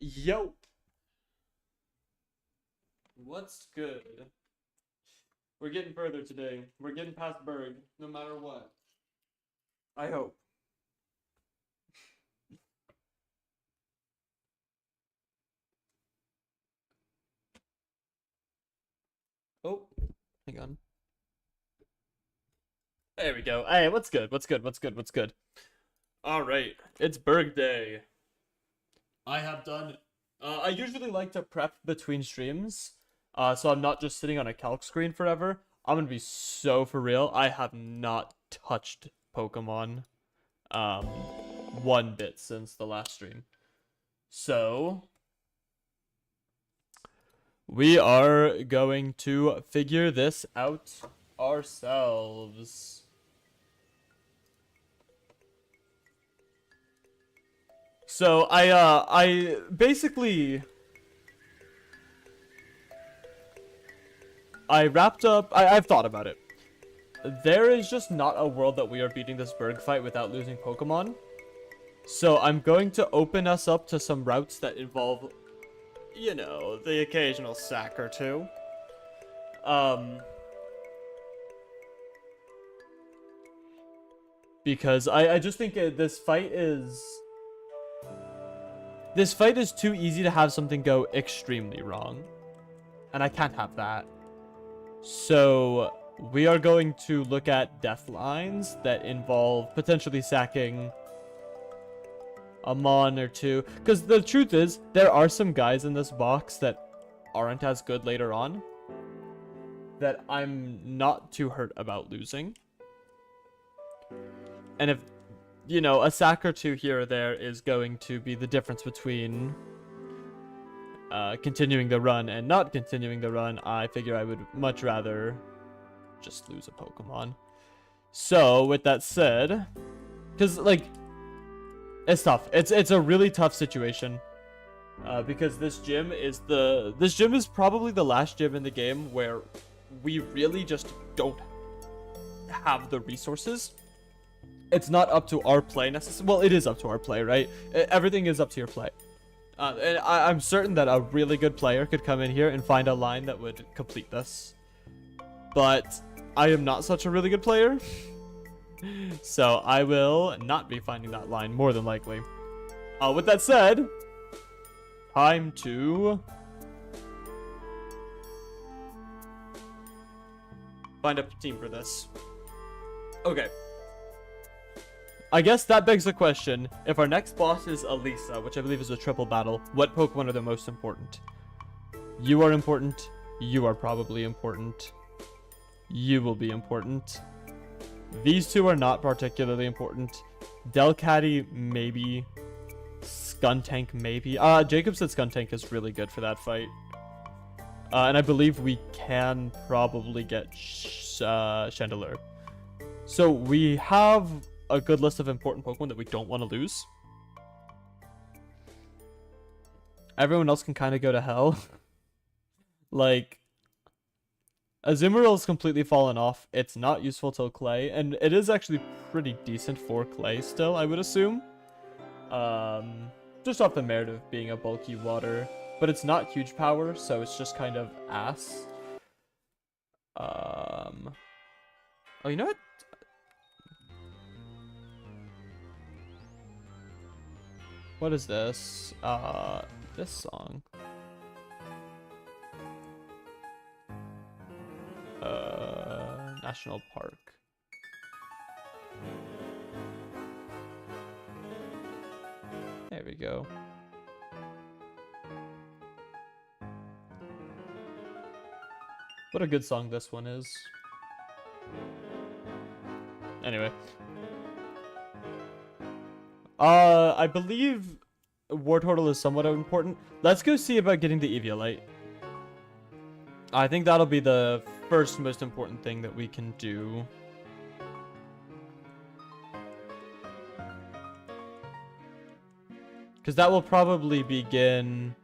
Yo, what's good? We're getting further today. We're getting past Berg, no matter what. I hope. Oh, hang on. There we go. Hey, what's good? What's good? What's good? What's good? All right, it's Berg Day. I have done. I usually like to prep between streams, so I'm not just sitting on a calc screen forever. I'm gonna be so for real. I have not touched Pokemon, um, one bit since the last stream. So we are going to figure this out ourselves. So I basically wrapped up. I've thought about it. There is just not a world that we are beating this Berg fight without losing Pokemon. So I'm going to open us up to some routes that involve, you know, the occasional sack or two. Because I just think this fight is too easy to have something go extremely wrong. And I can't have that. So we are going to look at death lines that involve potentially sacking a mon or two. Because the truth is, there are some guys in this box that aren't as good later on that I'm not too hurt about losing. And if, you know, a sack or two here or there is going to be the difference between continuing the run and not continuing the run, I figure I would much rather just lose a Pokemon. So, with that said, because, like, it's tough. It's a really tough situation. Because this gym is probably the last gym in the game where we really just don't have the resources. It's not up to our play necessarily. Well, it is up to our play, right? Everything is up to your play. And I'm certain that a really good player could come in here and find a line that would complete this. But I am not such a really good player. So I will not be finding that line, more than likely. With that said, time to find a team for this. Okay. I guess that begs the question, if our next boss is Elisa, which I believe is a triple battle, what Pokemon are the most important? You are important. You are probably important. You will be important. These two are not particularly important. Delcatty, maybe. Skuntank, maybe. Jacob said Skuntank is really good for that fight. And I believe we can probably get Chandelure. So we have a good list of important Pokemon that we don't want to lose. Everyone else can kind of go to hell. Like, Azumarill's completely fallen off. It's not useful till Clay, and it is actually pretty decent for Clay still, I would assume. Just off the merit of being a bulky water. But it's not huge power, so it's just kind of ass. Oh, you know what? What is this? This song. National Park. There we go. What a good song this one is. Anyway. I believe Wartortle is somewhat important. Let's go see about getting the Eviolite. I think that'll be the first most important thing that we can do. Because that will probably begin...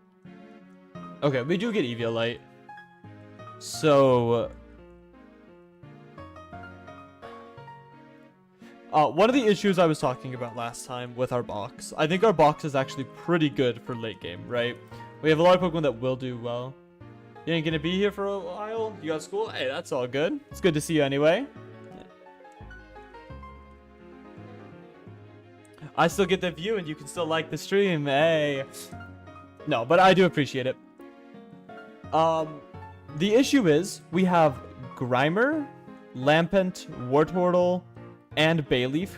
Okay, we do get Eviolite. So... One of the issues I was talking about last time with our box, I think our box is actually pretty good for late game, right? We have a lot of Pokemon that will do well. You ain't gonna be here for a while? You got school? Hey, that's all good. It's good to see you anyway. I still get the view and you can still like the stream. Hey. No, but I do appreciate it. The issue is we have Grimer, Lampent, Wartortle, and Bayleaf,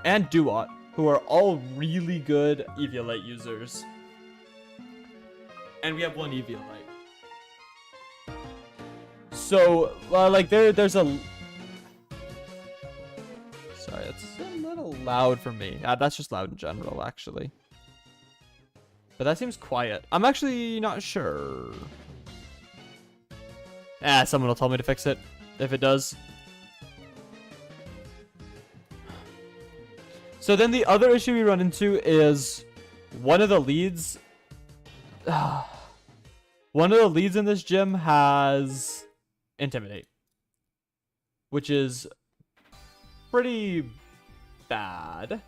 and Duot, who are all really good Eviolite users. And we have one Eviolite. So, like, there's a... Sorry, that's a little loud for me. That's just loud in general, actually. But that seems quiet. I'm actually not sure. Someone will tell me to fix it, if it does. So then the other issue we run into is one of the leads... one of the leads in this gym has Intimidate, which is pretty bad.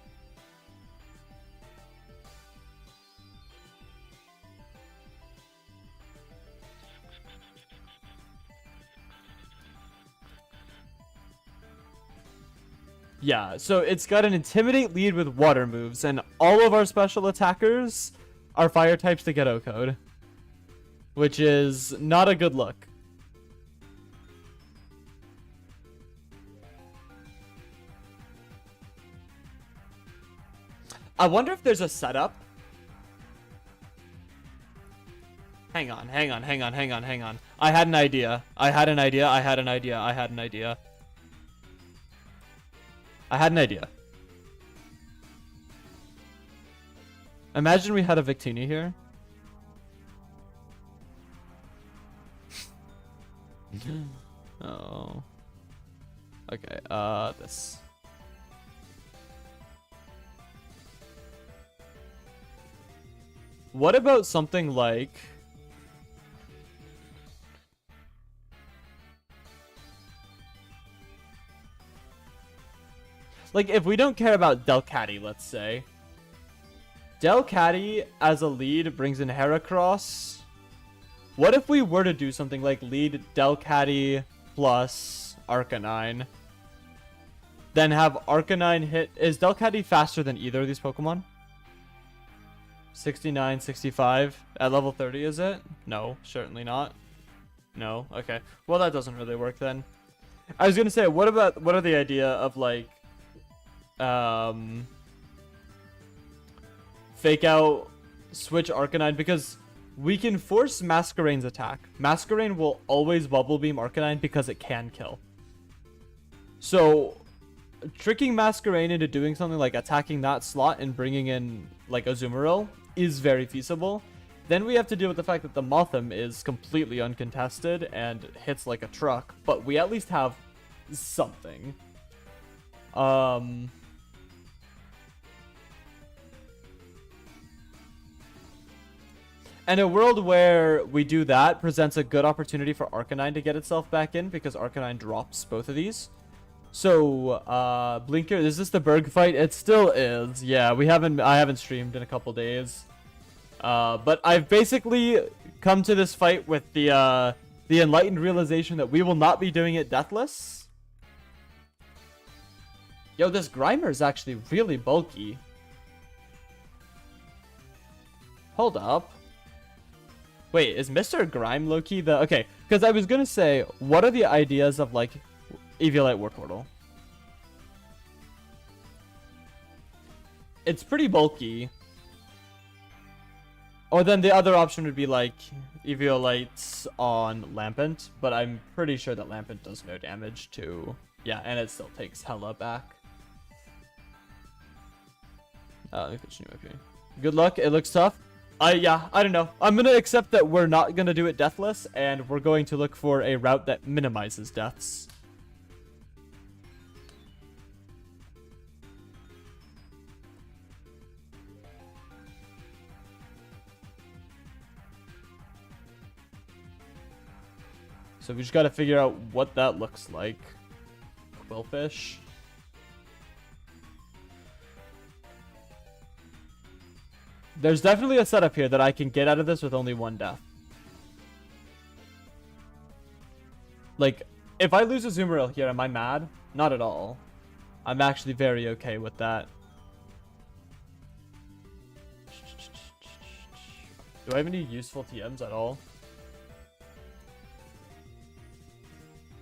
Yeah, so it's got an Intimidate lead with water moves, and all of our special attackers are fire types to Ghetto Code, which is not a good look. I wonder if there's a setup. Hang on. I had an idea. Imagine we had a Victini here. Oh. Okay, this. What about something like... Like, if we don't care about Delcatty, let's say. Delcatty as a lead brings in Heracross. What if we were to do something like lead Delcatty plus Arcanine? Then have Arcanine hit... Is Delcatty faster than either of these Pokemon? 69, 65. At level 30, is it? No, certainly not. No, okay. Well, that doesn't really work then. I was gonna say, what are the idea of, like... fake out, switch Arcanine, because we can force Masquerain's attack. Masquerain will always Bubble Beam Arcanine because it can kill. So, tricking Masquerain into doing something like attacking that slot and bringing in, like, Azumarill is very feasible. Then we have to deal with the fact that the Mothim is completely uncontested and hits like a truck, but we at least have something. And a world where we do that presents a good opportunity for Arcanine to get itself back in, because Arcanine drops both of these. So, Blinker, is this the Berg fight? It still is. Yeah, I haven't streamed in a couple days. But I've basically come to this fight with the enlightened realization that we will not be doing it deathless. Yo, this Grimer is actually really bulky. Hold up. Wait, is Mr. Grime low-key the... Okay, because I was gonna say, what are the ideas of, like, Eviolite Wartortle? It's pretty bulky. Or then the other option would be, like, Eviolite on Lampent, but I'm pretty sure that Lampent does no damage to... Yeah, and it still takes hella back. Let me continue up here. Good luck, it looks tough. Yeah, I don't know. I'm gonna accept that we're not gonna do it deathless, and we're going to look for a route that minimizes deaths. So we just gotta figure out what that looks like. Quillfish. There's definitely a setup here that I can get out of this with only one death. Like, if I lose a Zoomeril here, am I mad? Not at all. I'm actually very okay with that. Do I have any useful TMs at all?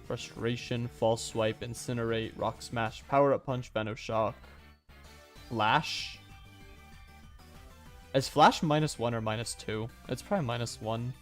Frustration, False Swipe, Incinerate, Rock Smash, Power Up Punch, Venoshock, Flash. Is Flash -1 or -2? It's probably -1.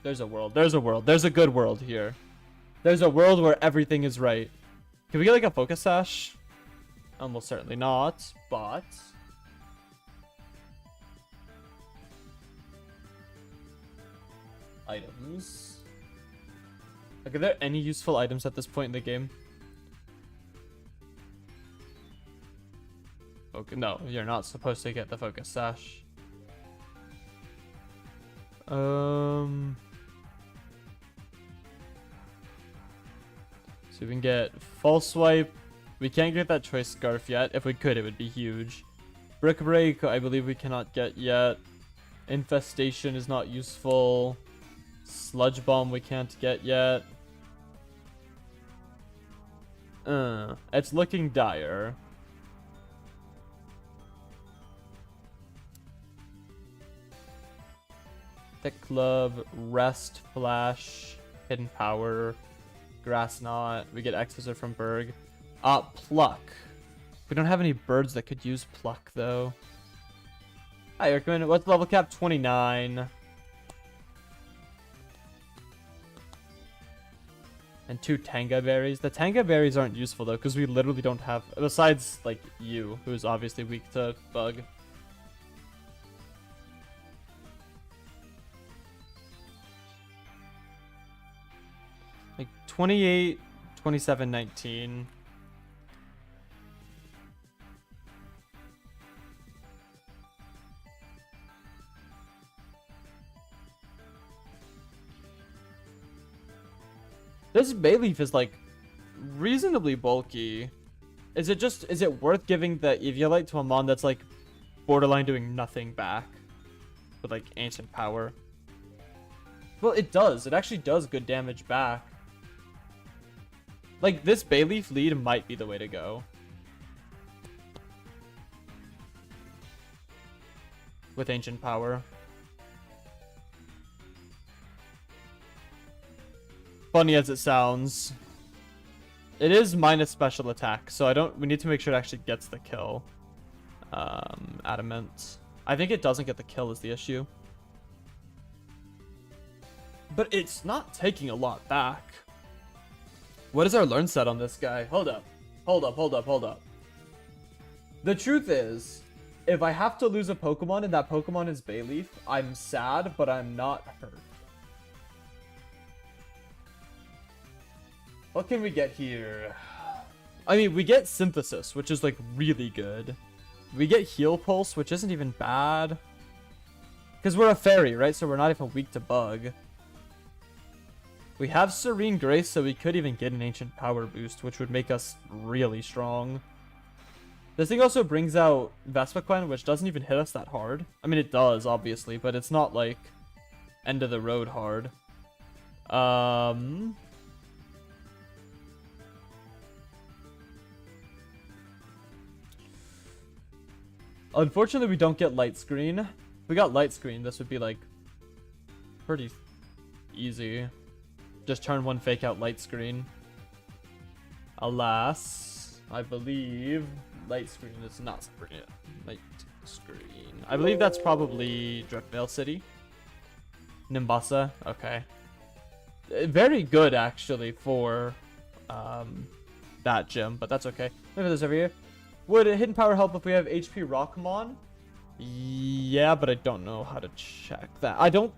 There's a world. There's a world. There's a good world here. There's a world where everything is right. Can we get like a Focus Sash? Almost certainly not, but... Items. Like, are there any useful items at this point in the game? Okay, no, you're not supposed to get the Focus Sash. So we can get False Swipe. We can't get that Choice Scarf yet. If we could, it would be huge. Brick Break, I believe we cannot get yet. Infestation is not useful. Sludge Bomb we can't get yet. It's looking dire. Thick Club, Rest, Flash, Hidden Power, Grass Knot. We get X-Wizard from Berg. Pluck. We don't have any birds that could use Pluck, though. I recommend it. What's level cap? 29. And 2 Tanga Berries. The Tanga Berries aren't useful, though, because we literally don't have... Besides, like, you, who's obviously weak to Bug. Like 28, 27, 19. This Bayleaf is like reasonably bulky. Is it worth giving the Eviolite to a mon that's like borderline doing nothing back with like Ancient Power? Well, it does. It actually does good damage back. Like, this Bayleaf lead might be the way to go. With Ancient Power. Funny as it sounds. It is minus special attack, so we need to make sure it actually gets the kill. Adamant. I think it doesn't get the kill is the issue. But it's not taking a lot back. What is our learn set on this guy? Hold up. The truth is, if I have to lose a Pokemon and that Pokemon is Bayleaf, I'm sad, but I'm not hurt. What can we get here? I mean, we get Synthesis, which is like really good. We get Heal Pulse, which isn't even bad. Because we're a fairy, right? So we're not even weak to Bug. We have Serene Grace, so we could even get an Ancient Power boost, which would make us really strong. This thing also brings out Vespiquen, which doesn't even hit us that hard. I mean, it does, obviously, but it's not, like, end of the road hard. Unfortunately, we don't get Light Screen. If we got Light Screen, this would be, like, pretty easy. Just turn one Fake Out Light Screen. Alas, I believe Light Screen is not separate. Light Screen. I believe that's probably Driftveil City. Nimbasa. Okay. Very good, actually, for that gym, but that's okay. Look at this over here. Would a Hidden Power help if we have HP Rockmon? Yeah, but I don't know how to check that. I don't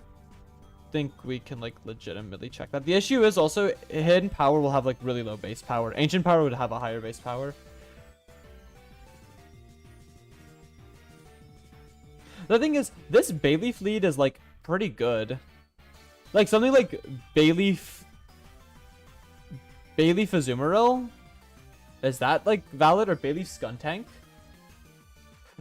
think we can like legitimately check that. The issue is also Hidden Power will have like really low base power. Ancient Power would have a higher base power. The thing is, this Bayleaf lead is like pretty good. Like something like Bayleaf Azumarill? Is that like valid, or Bayleaf Skuntank?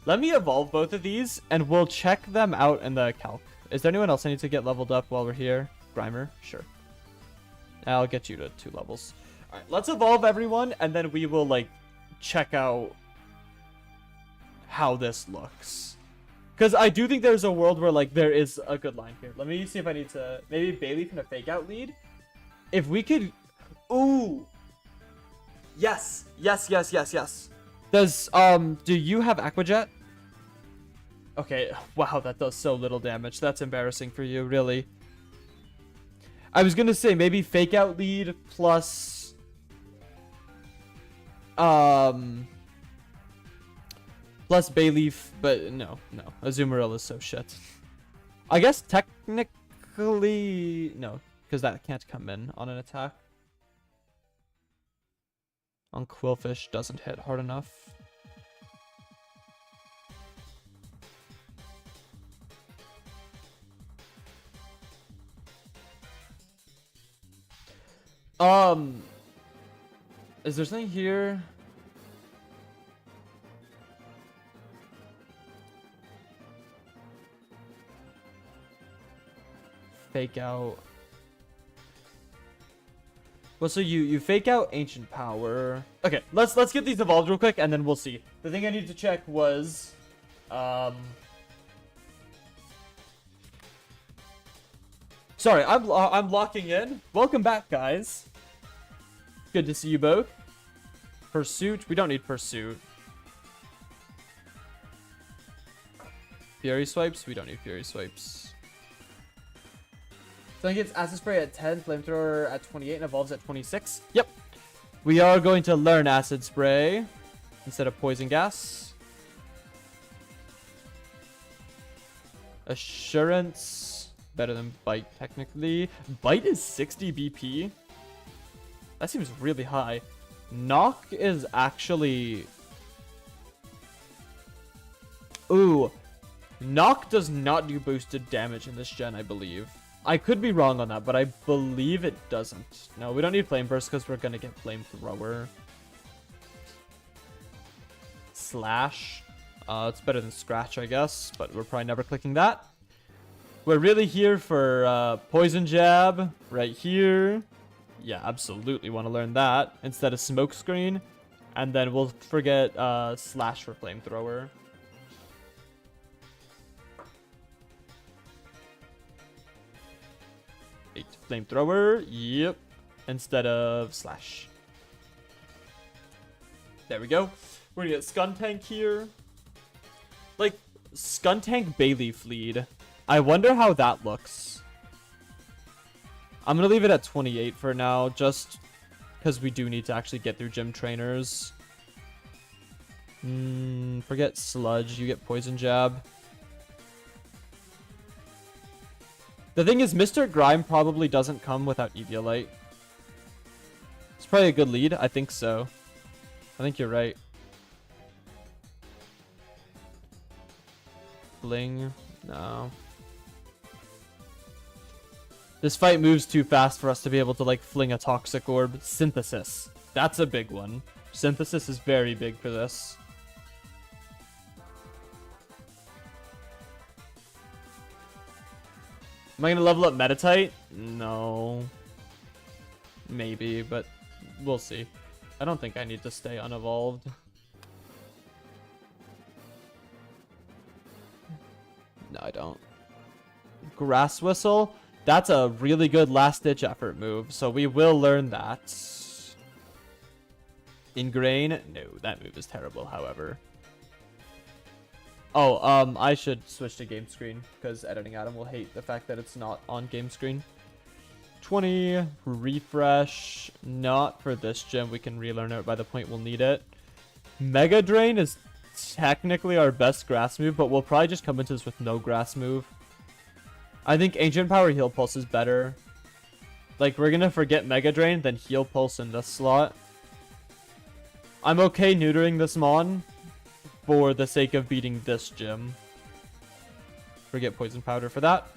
Let me evolve both of these and we'll check them out in the calc. Is there anyone else I need to get leveled up while we're here? Grimer? Sure. I'll get you to 2 levels. Alright, let's evolve everyone and then we will like check out how this looks. Because I do think there's a world where like there is a good line here. Let me see if I need to maybe Bayleaf in a fake out lead. If we could, ooh, yes. Does do you have Aquajet? Okay, wow, that does so little damage. That's embarrassing for you, really. I was gonna say maybe fake out lead plus plus Bayleaf, but no. Azumarill is so shit. I guess technically no, because that can't come in on an attack. On Quillfish doesn't hit hard enough. Is there something here? Fake out. Well, so you fake out Ancient Power. Okay, let's get these evolved real quick, and then we'll see. The thing I need to check was, sorry, I'm locking in. Welcome back, guys. Good to see you both. Pursuit. We don't need Pursuit. Fury Swipes. We don't need Fury Swipes. So I think it's Acid Spray at 10, Flamethrower at 28, and Evolves at 26. Yep. We are going to learn Acid Spray instead of Poison Gas. Assurance. Better than Bite, technically. Bite is 60 BP. That seems really high. Knock is actually... Ooh. Knock does not do boosted damage in this gen, I believe. I could be wrong on that, but I believe it doesn't. No, we don't need Flame Burst because we're going to get Flamethrower. Slash. It's better than Scratch, I guess, but we're probably never clicking that. We're really here for Poison Jab right here. Yeah, absolutely want to learn that instead of Smokescreen. And then we'll forget Slash for Flamethrower. Flamethrower, yep, instead of Slash. There we go. We're gonna get Skuntank here. Like, Skuntank Bayleaf lead. I wonder how that looks. I'm gonna leave it at 28 for now, just because we do need to actually get through gym trainers. Forget Sludge, you get Poison Jab. The thing is, Mr. Grime probably doesn't come without Eviolite. It's probably a good lead. I think so. I think you're right. Bling. No. This fight moves too fast for us to be able to, like, fling a Toxic Orb. Synthesis. That's a big one. Synthesis is very big for this. Am I going to level up Meditite? No. Maybe, but we'll see. I don't think I need to stay unevolved. No, I don't. Grass Whistle? That's a really good last-ditch effort move, so we will learn that. Ingrain? No, that move is terrible, however. Oh, I should switch to game screen, because editing Adam will hate the fact that it's not on game screen. 20, refresh, not for this gym, we can relearn it by the point we'll need it. Mega Drain is technically our best grass move, but we'll probably just come into this with no grass move. I think Ancient Power Heal Pulse is better. Like, we're gonna forget Mega Drain, then Heal Pulse in this slot. I'm okay neutering this Mon for the sake of beating this gym. Forget poison powder for that.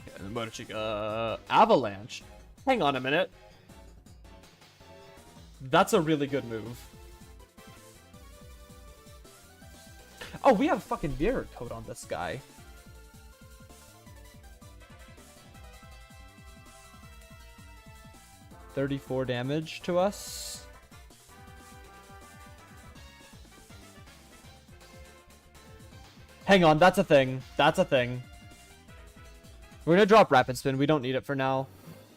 Okay, and then Motochiga Avalanche. Hang on a minute. That's a really good move. Oh, we have a fucking mirror coat on this guy. $34 damage to us. Hang on, that's a thing. That's a thing. We're gonna drop Rapid Spin. We don't need it for now.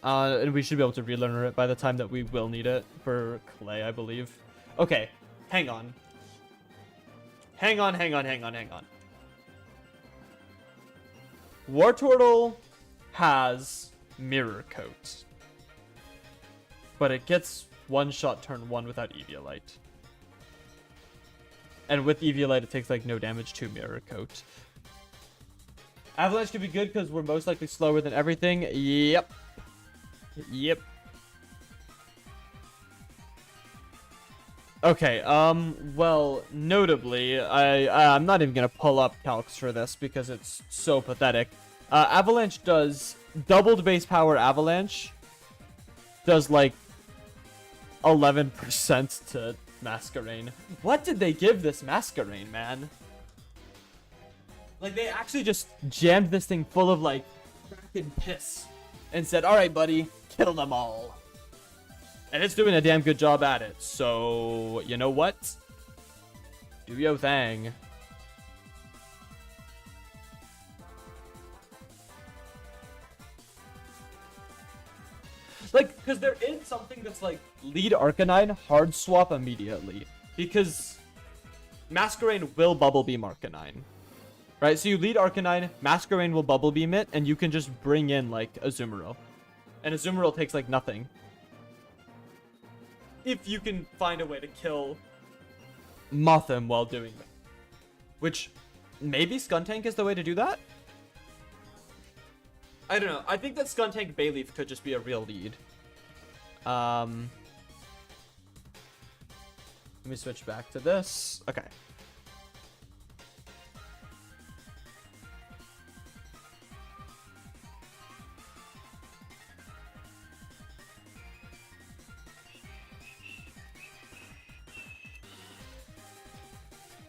And we should be able to relearn it by the time that we will need it for Clay, I believe. Okay, hang on. Hang on. Wartortle has Mirror Coat. But it gets one-shot turn 1 without Eviolite. And with Eviolite, it takes like no damage to Mirror Coat. Avalanche could be good because we're most likely slower than everything. Yep. Okay, well, notably, I'm not even gonna pull up calcs for this because it's so pathetic. Avalanche does doubled base power Avalanche. Does like 11% to Masquerain. What did they give this Masquerain, man? Like, they actually just jammed this thing full of, like, fucking piss. And said, alright, buddy, kill them all. And it's doing a damn good job at it. So, you know what? Do yo thing. Like, because there is something that's like, lead Arcanine, hard swap immediately. Because Masquerain will Bubble Beam Arcanine. Right, so you lead Arcanine, Masquerain will Bubble Beam it, and you can just bring in, like, Azumarill. And Azumarill takes, like, nothing. If you can find a way to kill Mothim while doing that. Which, maybe Skuntank is the way to do that? I don't know. I think that Skuntank Bayleaf could just be a real lead. Let me switch back to this. Okay.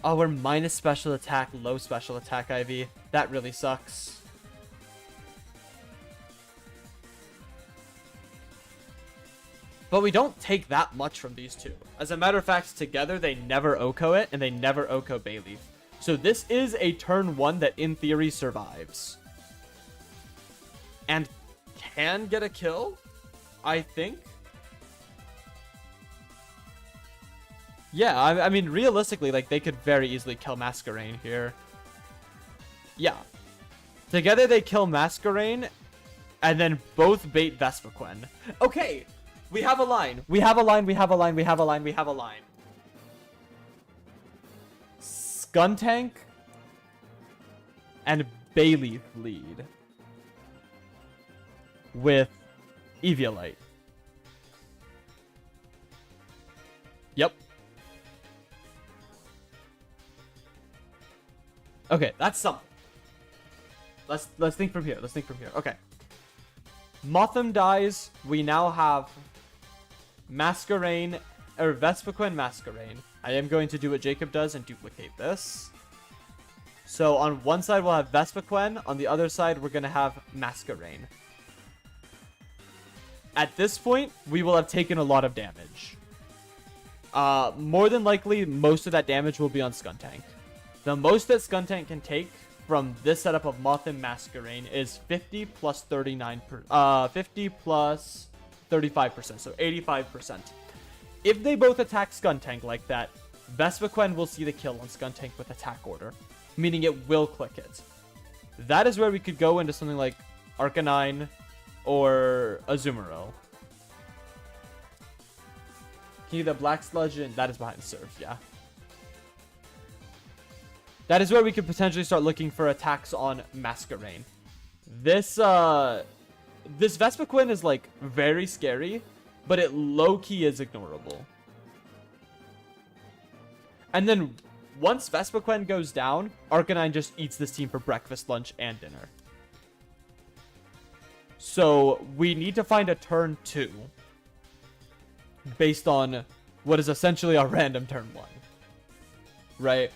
Oh, we're minus special attack, low special attack IV. That really sucks. But we don't take that much from these two. As a matter of fact, together they never OHKO it, and they never OHKO Bayleaf. So this is a turn 1 that in theory survives. And can get a kill, I think. Yeah, I mean, realistically, like, they could very easily kill Masquerain here. Yeah. Together they kill Masquerain, and then both bait Vespiquen. Okay, we have a line. We have a line. Skuntank and Bayleaf lead with Eviolite. Yep. Okay, that's something. Let's think from here. Okay. Mothim dies. We now have Masquerain, or Vespiquen Masquerain. I am going to do what Jacob does and duplicate this. So on one side we'll have Vespiquen. On the other side we're going to have Masquerain. At this point, we will have taken a lot of damage. More than likely, most of that damage will be on Skuntank. The most that Skuntank can take from this setup of Mothim Masquerain is 50 plus 39 50 plus 35%, so 85%. If they both attack Skuntank like that, Vespiquen will see the kill on Skuntank with attack order, meaning it will click it. That is where we could go into something like Arcanine or Azumarill. Can you the Black Sludge and that is behind the surf, yeah. That is where we could potentially start looking for attacks on Masquerain. This Vespiquen is, like, very scary, but it low-key is ignorable. And then once Vespiquen goes down, Arcanine just eats this team for breakfast, lunch, and dinner. So we need to find a turn 2 based on what is essentially a random turn 1. Right?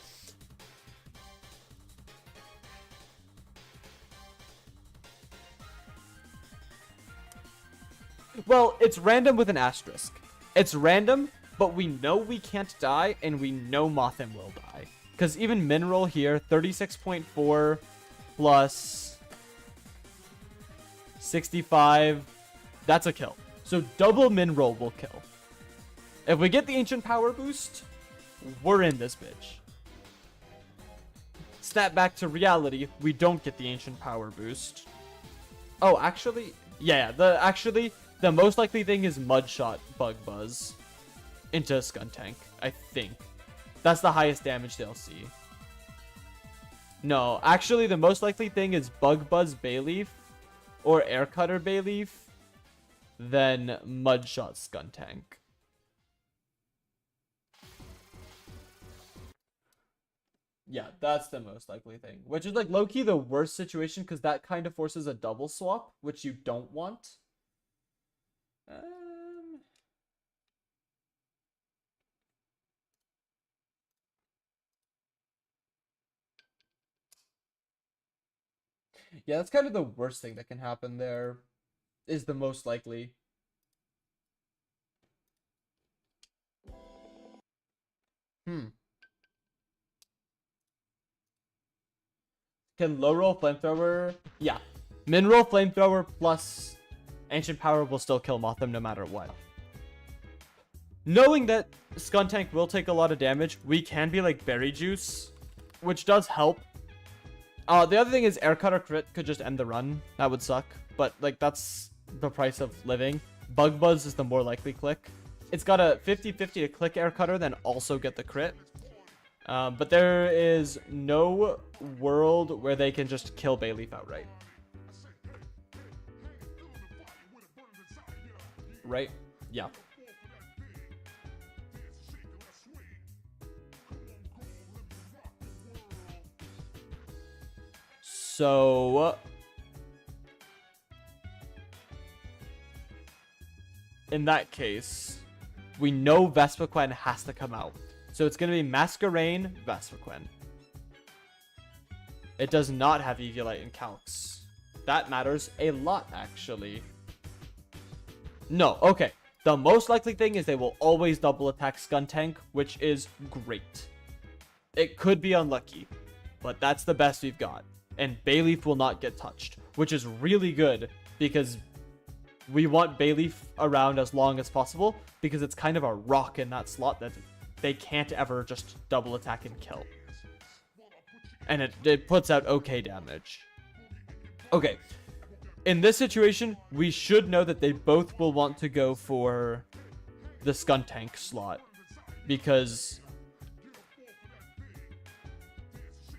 Well, it's random with an asterisk. It's random, but we know we can't die, and we know Mothin will die. Because even Mineral here, 36.4 plus 65, that's a kill. So double Mineral will kill. If we get the Ancient Power boost, we're in this bitch. Snap back to reality, we don't get the Ancient Power boost. Oh, actually, yeah, the most likely thing is Mudshot Bug Buzz into Skuntank, I think. That's the highest damage they'll see. No, actually the most likely thing is Bug Buzz Bayleaf or Air Cutter Bayleaf, then Mudshot Skuntank. Yeah, that's the most likely thing. Which is like low-key the worst situation because that kind of forces a double swap, which you don't want. Yeah, that's kind of the worst thing that can happen there. Is the most likely. Can low roll Flamethrower? Yeah. Min roll Flamethrower plus Ancient Power will still kill Mothim no matter what. Knowing that Skuntank will take a lot of damage, we can be like Berry Juice, which does help. The other thing is Air Cutter crit could just end the run. That would suck. But like that's the price of living. Bug Buzz is the more likely click. It's got a 50-50 to click Air Cutter, then also get the crit. But there is no world where they can just kill Bayleaf outright. Right? Yeah. So in that case, we know Vespiquen has to come out. So it's going to be Masquerain, Vespiquen. It does not have Eviolite and Calx. That matters a lot, actually. No, okay. The most likely thing is they will always double attack Skuntank, which is great. It could be unlucky, but that's the best we've got. And Bayleaf will not get touched, which is really good because we want Bayleaf around as long as possible because it's kind of a rock in that slot that they can't ever just double attack and kill. And it puts out okay damage. Okay. In this situation, we should know that they both will want to go for the Skuntank slot. Because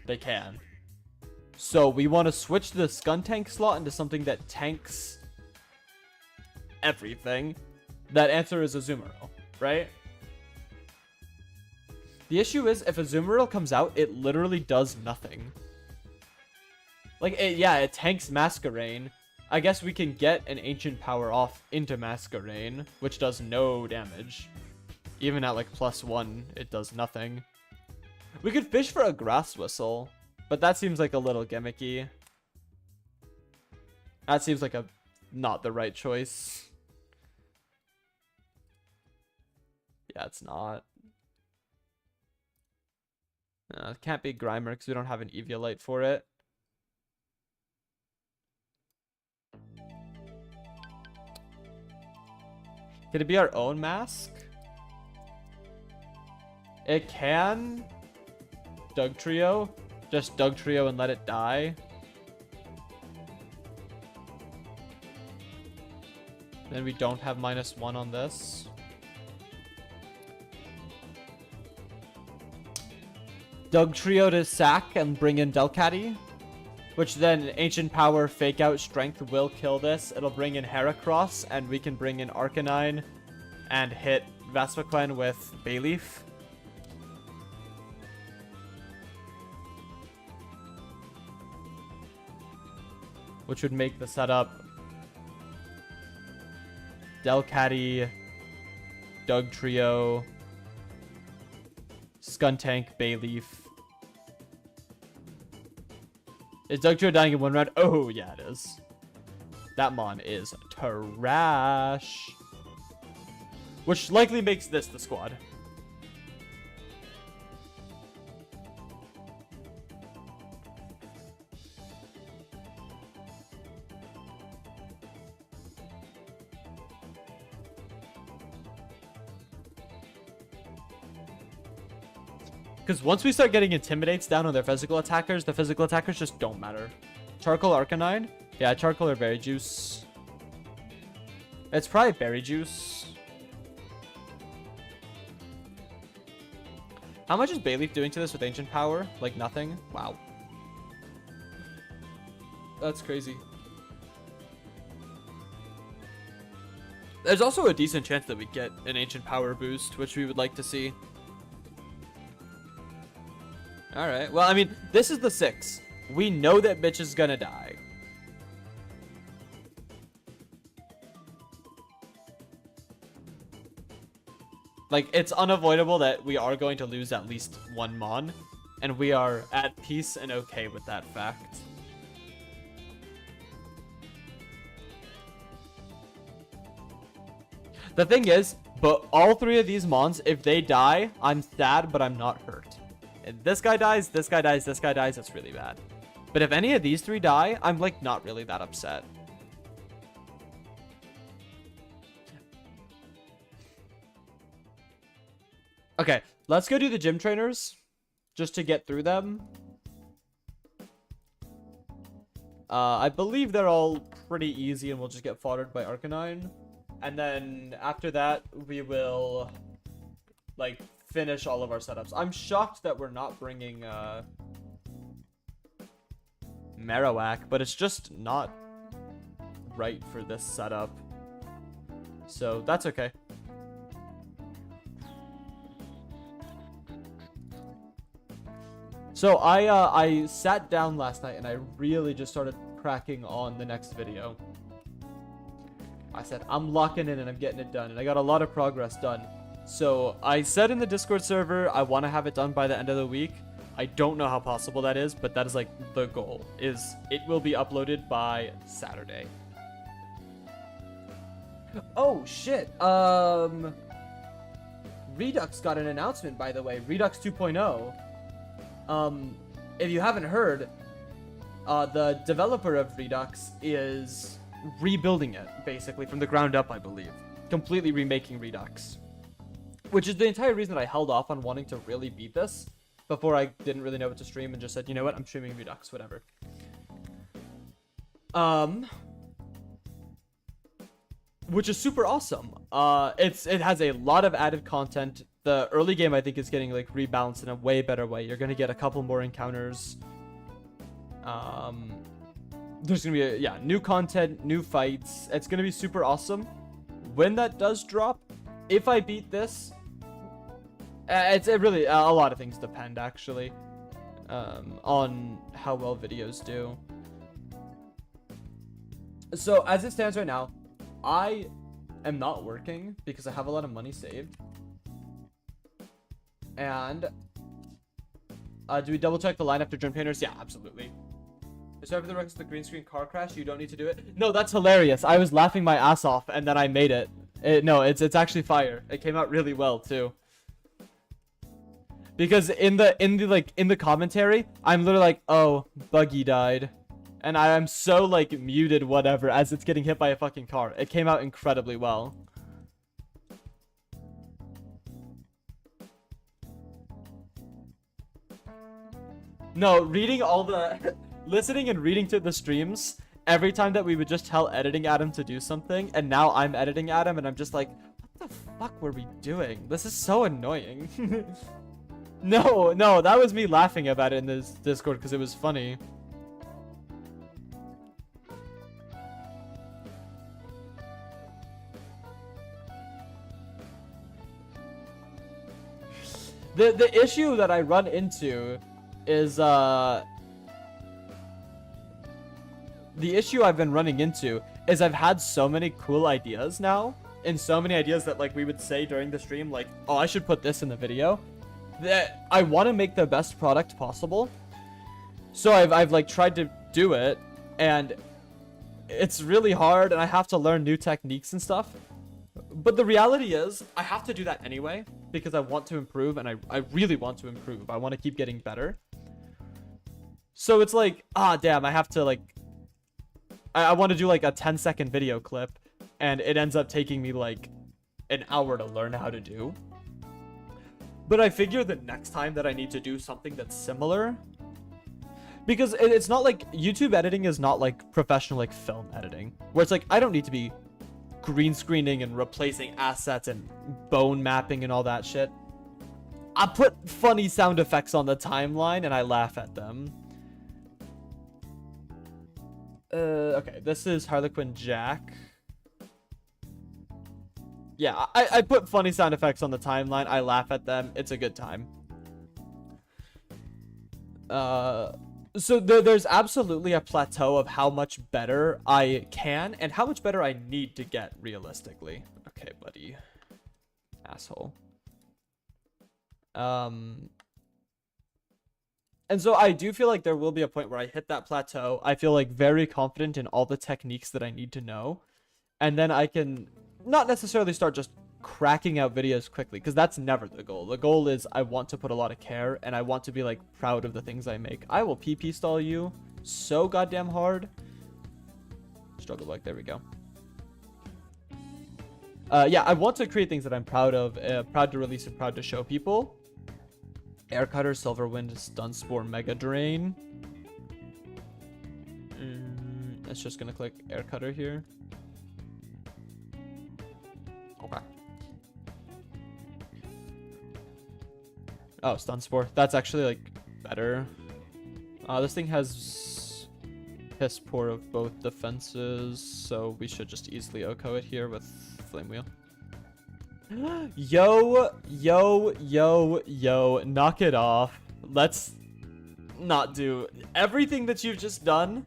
they can. So we want to switch the Skuntank slot into something that tanks everything. That answer is Azumarill, right? The issue is, if Azumarill comes out, it literally does nothing. Like, it tanks Masquerain. I guess we can get an Ancient Power off into Masquerain, which does no damage. Even at, like, +1, it does nothing. We could fish for a Grass Whistle, but that seems like a little gimmicky. That seems like not the right choice. Yeah, it's not. It can't be Grimer because we don't have an Eviolite for it. Could it be our own mask? It can. Dugtrio. Just Dugtrio and let it die. Then we don't have -1 on this. Dugtrio to sack and bring in Delcatty, which then Ancient Power, Fake Out, Strength will kill this. It'll bring in Heracross, and we can bring in Arcanine and hit Vespiquen with Bayleaf. which would make the setup Delcatty, Doug Trio, Skuntank, Bayleaf. Is Doug Trio dying in one round? Oh, yeah, it is. That Mon is trash. Which likely makes this the squad. Because once we start getting Intimidates down on their physical attackers, the physical attackers just don't matter. Charcoal Arcanine? Yeah, Charcoal or Berry Juice. It's probably Berry Juice. How much is Bayleaf doing to this with Ancient Power? Like nothing? Wow. That's crazy. There's also a decent chance that we get an Ancient Power boost, which we would like to see. Alright, well, I mean, this is the 6. We know that bitch is gonna die. Like, it's unavoidable that we are going to lose at least one Mon, and we are at peace and okay with that fact. The thing is, but all 3 of these Mons, if they die, I'm sad, but I'm not hurt. If this guy dies, this guy dies, this guy dies, that's really bad. But if any of these 3 die, I'm like not really that upset. Okay, let's go do the gym trainers just to get through them. I believe they're all pretty easy and we'll just get foddered by Arcanine. And then after that, we will like finish all of our setups. I'm shocked that we're not bringing Marowak, but it's just not right for this setup. So that's okay. So I sat down last night and I really just started cracking on the next video. I said, I'm locking in and I'm getting it done. And I got a lot of progress done. So I said in the Discord server, I want to have it done by the end of the week. I don't know how possible that is, but that is like the goal, is it will be uploaded by Saturday. Oh, shit. Redux got an announcement, by the way. Redux 2.0. If you haven't heard, the developer of Redux is rebuilding it, basically, from the ground up, I believe. Completely remaking Redux. Which is the entire reason that I held off on wanting to really beat this before I didn't really know what to stream and just said, you know what, I'm streaming Redux, whatever. Which is super awesome. It has a lot of added content. The early game, I think, is getting like rebalanced in a way better way. You're gonna get a couple more encounters. There's gonna be new content, new fights. It's gonna be super awesome. When that does drop, if I beat this, it really a lot of things depend actually on how well videos do. So as it stands right now, I am not working because I have a lot of money saved. And do we double check the line after gym trainers? Yeah, absolutely. Sorry for the rest of the green screen car crash. You don't need to do it. No, that's hilarious. I was laughing my ass off and then I made it. No, it's actually fire. It came out really well too. Because in the commentary, I'm literally like, oh, Buggy died. And I am so like muted whatever as it's getting hit by a fucking car. It came out incredibly well. No, reading all the listening and reading to the streams every time that we would just tell editing Adam to do something, and now I'm editing Adam and I'm just like, what the fuck were we doing? This is so annoying. No, that was me laughing about it in this Discord because it was funny. The issue that I run into is the issue I've been running into is I've had so many cool ideas now, and so many ideas that like we would say during the stream, like, oh, I should put this in the video, that I want to make the best product possible. So I've like tried to do it, and it's really hard, and I have to learn new techniques and stuff. But the reality is, I have to do that anyway, because I want to improve, and I really want to improve. I want to keep getting better. So it's like, damn, I have to like, I want to do like a 10-second video clip, and it ends up taking me like an hour to learn how to do. But I figure the next time that I need to do something that's similar, because it's not like YouTube editing is not like professional like film editing, where it's like I don't need to be green screening and replacing assets and bone mapping and all that shit. I put funny sound effects on the timeline and I laugh at them. Okay, this is Harlequin Jack. Yeah, I put funny sound effects on the timeline. I laugh at them. It's a good time. So there's absolutely a plateau of how much better I can and how much better I need to get realistically. Okay, buddy. Asshole. And so I do feel like there will be a point where I hit that plateau. I feel like very confident in all the techniques that I need to know. And then I can not necessarily start just cracking out videos quickly, because that's never the goal. The goal is I want to put a lot of care, and I want to be like proud of the things I make. I will PP stall you so goddamn hard. Struggle bug, there we go. Yeah, I want to create things that I'm proud of, proud to release and proud to show people. Air Cutter, Silverwind, Stunspore, Mega Drain. It's just gonna click Air Cutter here. Okay. Oh, Stunspore. That's actually like better. This thing has Piss Poor of both defenses, so we should just easily OHKO it here with Flame Wheel. Yo, knock it off. Let's not do everything that you've just done.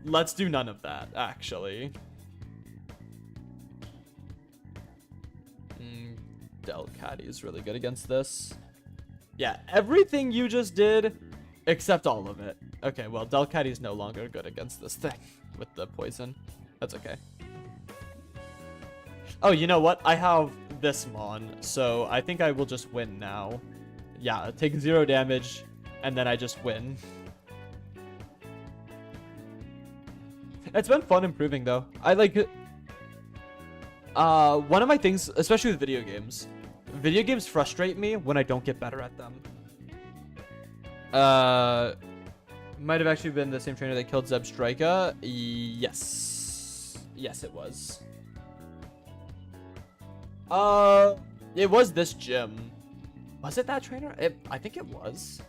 Let's do none of that, actually. Delcatty is really good against this. Yeah, everything you just did, except all of it. Okay, well, Delcatty is no longer good against this thing with the poison. That's okay. Oh, you know what? I have this Mon, so I think I will just win now. Yeah, take 0 damage, and then I just win. It's been fun improving, though. I like... one of my things, especially with video games frustrate me when I don't get better at them. Might have actually been the same trainer that killed Zebstrika. Yes. Yes, it was. It was this gym. Was it that trainer? I think it was.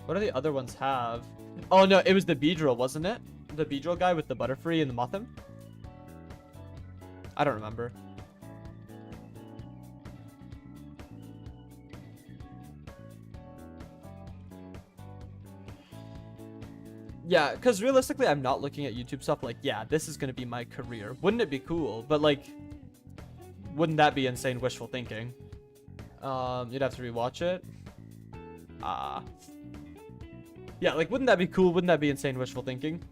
What do the other ones have? Oh, no, it was the Beedrill, wasn't it? The Beedrill guy with the Butterfree and the Mothim? I don't remember. Yeah, because realistically, I'm not looking at YouTube stuff like, yeah, this is going to be my career. Wouldn't it be cool? But, like, wouldn't that be insane wishful thinking? You'd have to rewatch it. Yeah, like, wouldn't that be cool? Wouldn't that be insane wishful thinking?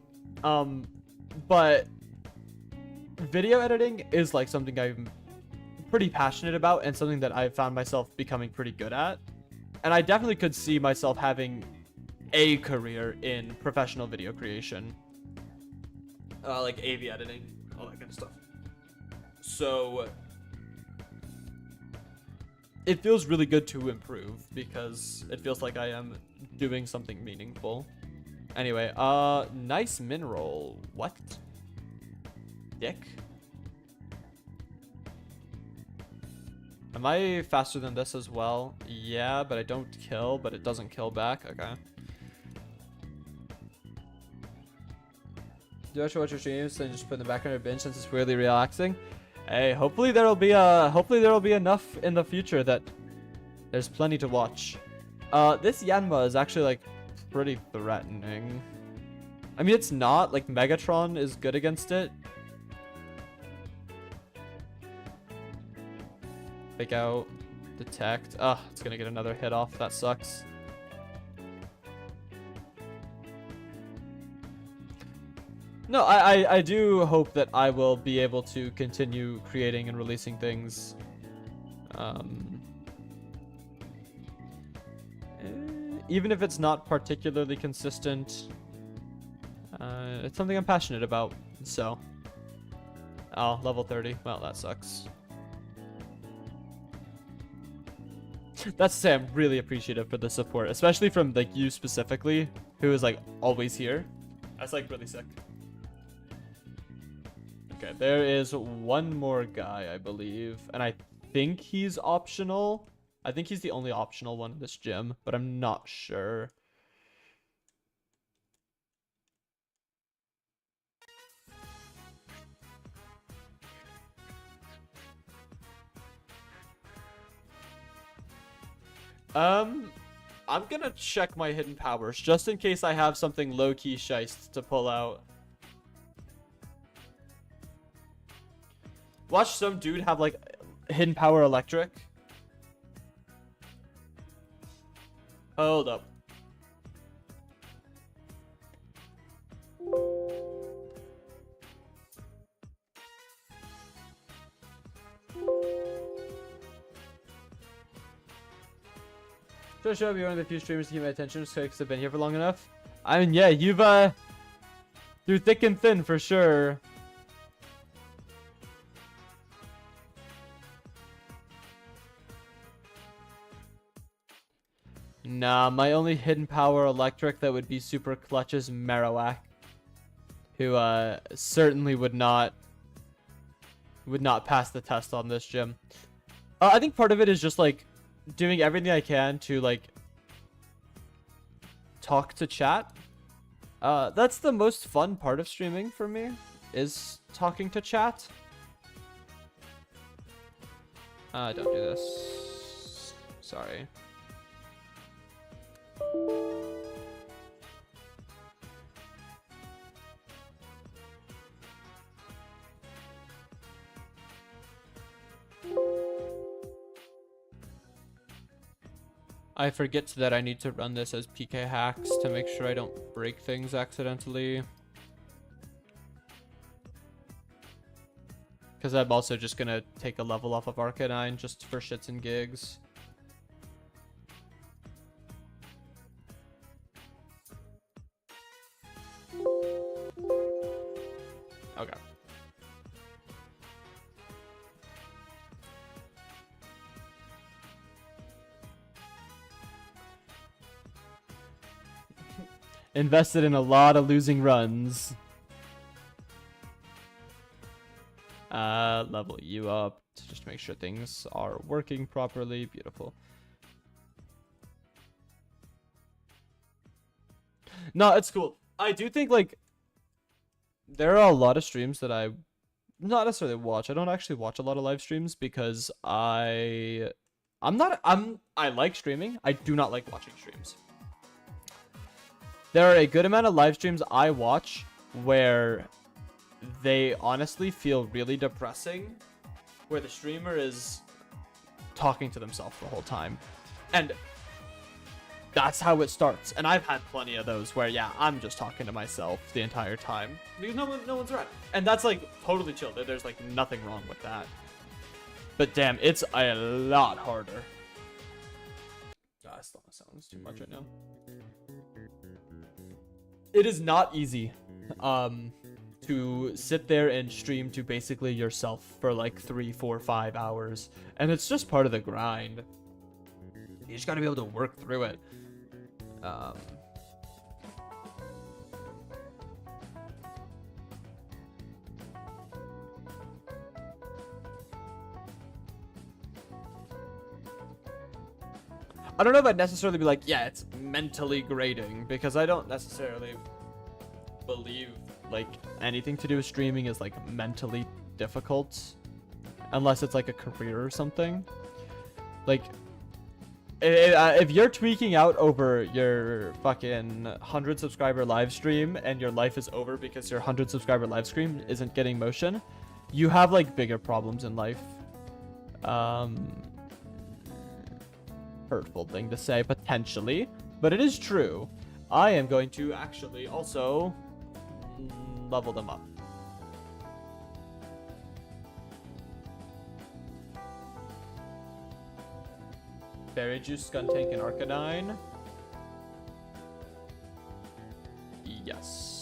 But video editing is, like, something I'm pretty passionate about and something that I've found myself becoming pretty good at. And I definitely could see myself having a career in professional video creation, like AV editing, all that kind of stuff. So it feels really good to improve because it feels like I am doing something meaningful. Anyway, nice mineral. What? Dick? Am I faster than this as well? Yeah, but I don't kill, but it doesn't kill back. Okay. Do I should watch your streams and just put in the background or binge since it's really relaxing? Hey, hopefully there'll be enough in the future that there's plenty to watch. This Yanma is actually like pretty threatening. I mean, it's not. Like, Megatron is good against it. Fake out. Detect. Ugh, it's gonna get another hit off. That sucks. No, I do hope that I will be able to continue creating and releasing things. Even if it's not particularly consistent, it's something I'm passionate about. So, oh, level 30. Well, that sucks. That's to say, I'm really appreciative for the support, especially from like you specifically, who is like always here. That's like really sick. Okay, there is one more guy, I believe, and I think he's optional. I think he's the only optional one in this gym, but I'm not sure. I'm gonna check my hidden powers just in case I have something low-key shiest to pull out. Watch some dude have like hidden power electric. Hold up. So show up, you're one of the few streamers to keep my attention because I've been here for long enough. I mean, yeah, you've through thick and thin for sure. Nah, my only hidden power electric that would be super clutch is Marowak, who certainly would not pass the test on this gym. I think part of it is just like doing everything I can to like talk to chat. That's the most fun part of streaming for me, is talking to chat. Don't do this. Sorry. I forget that I need to run this as PK hacks to make sure I don't break things accidentally. Because I'm also just gonna take a level off of Arcanine just for shits and gigs. Okay. Invested in a lot of losing runs. Level you up to just make sure things are working properly. Beautiful. No, it's cool. I do think like there are a lot of streams that I not necessarily watch. I don't actually watch a lot of live streams because I like streaming. I do not like watching streams. There are a good amount of live streams I watch where they honestly feel really depressing, where the streamer is talking to themselves the whole time. And that's how it starts. And I've had plenty of those where, yeah, I'm just talking to myself the entire time because no one's around. And that's like totally chill. There's like nothing wrong with that. But damn, it's a lot harder. Still my sounds too much right now. It is not easy to sit there and stream to basically yourself for like 3, 4, 5 hours. And it's just part of the grind. You just gotta be able to work through it. I don't know if I'd necessarily be like, yeah, it's mentally grating, because I don't necessarily believe like anything to do with streaming is like mentally difficult unless it's like a career or something. Like If you're tweaking out over your fucking 100 subscriber live stream and your life is over because your 100 subscriber live stream isn't getting motion, you have like bigger problems in life. Hurtful thing to say, potentially, but it is true. I am going to actually also level them up. Berry Juice, Skuntank, and Arcanine. Yes.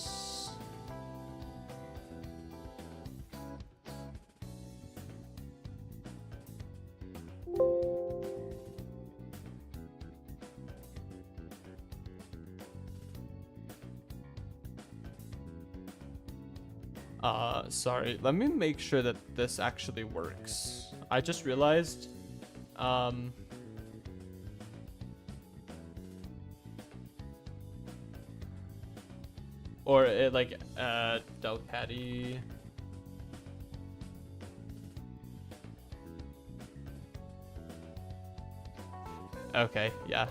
Sorry. Let me make sure that this actually works. I just realized, or it, like, Delcatty. Okay, yeah.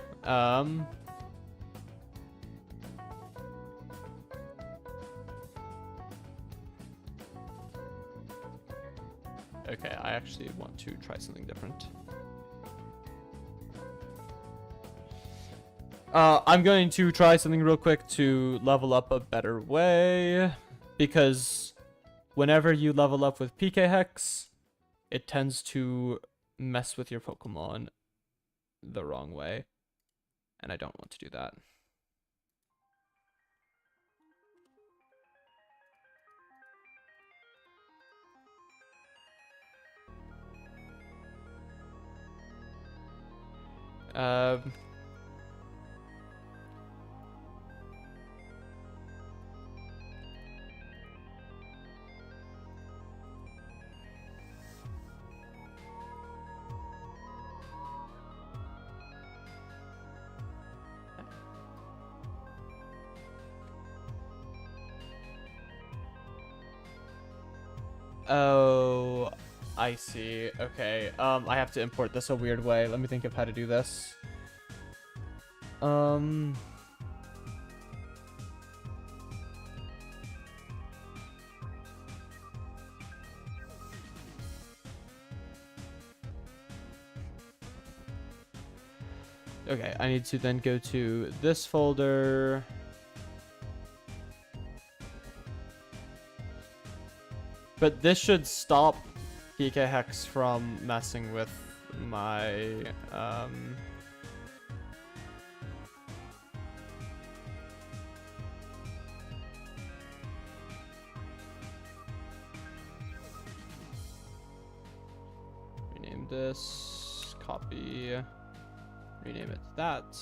Okay, I actually want to try something different. I'm going to try something real quick to level up a better way, because whenever you level up with PK Hex, it tends to mess with your Pokemon the wrong way, and I don't want to do that. Oh, I see. Okay. I have to import this a weird way. Let me think of how to do this. Okay, I need to then go to this folder. But this should stop PK Hex from messing with my rename this, copy, rename it that.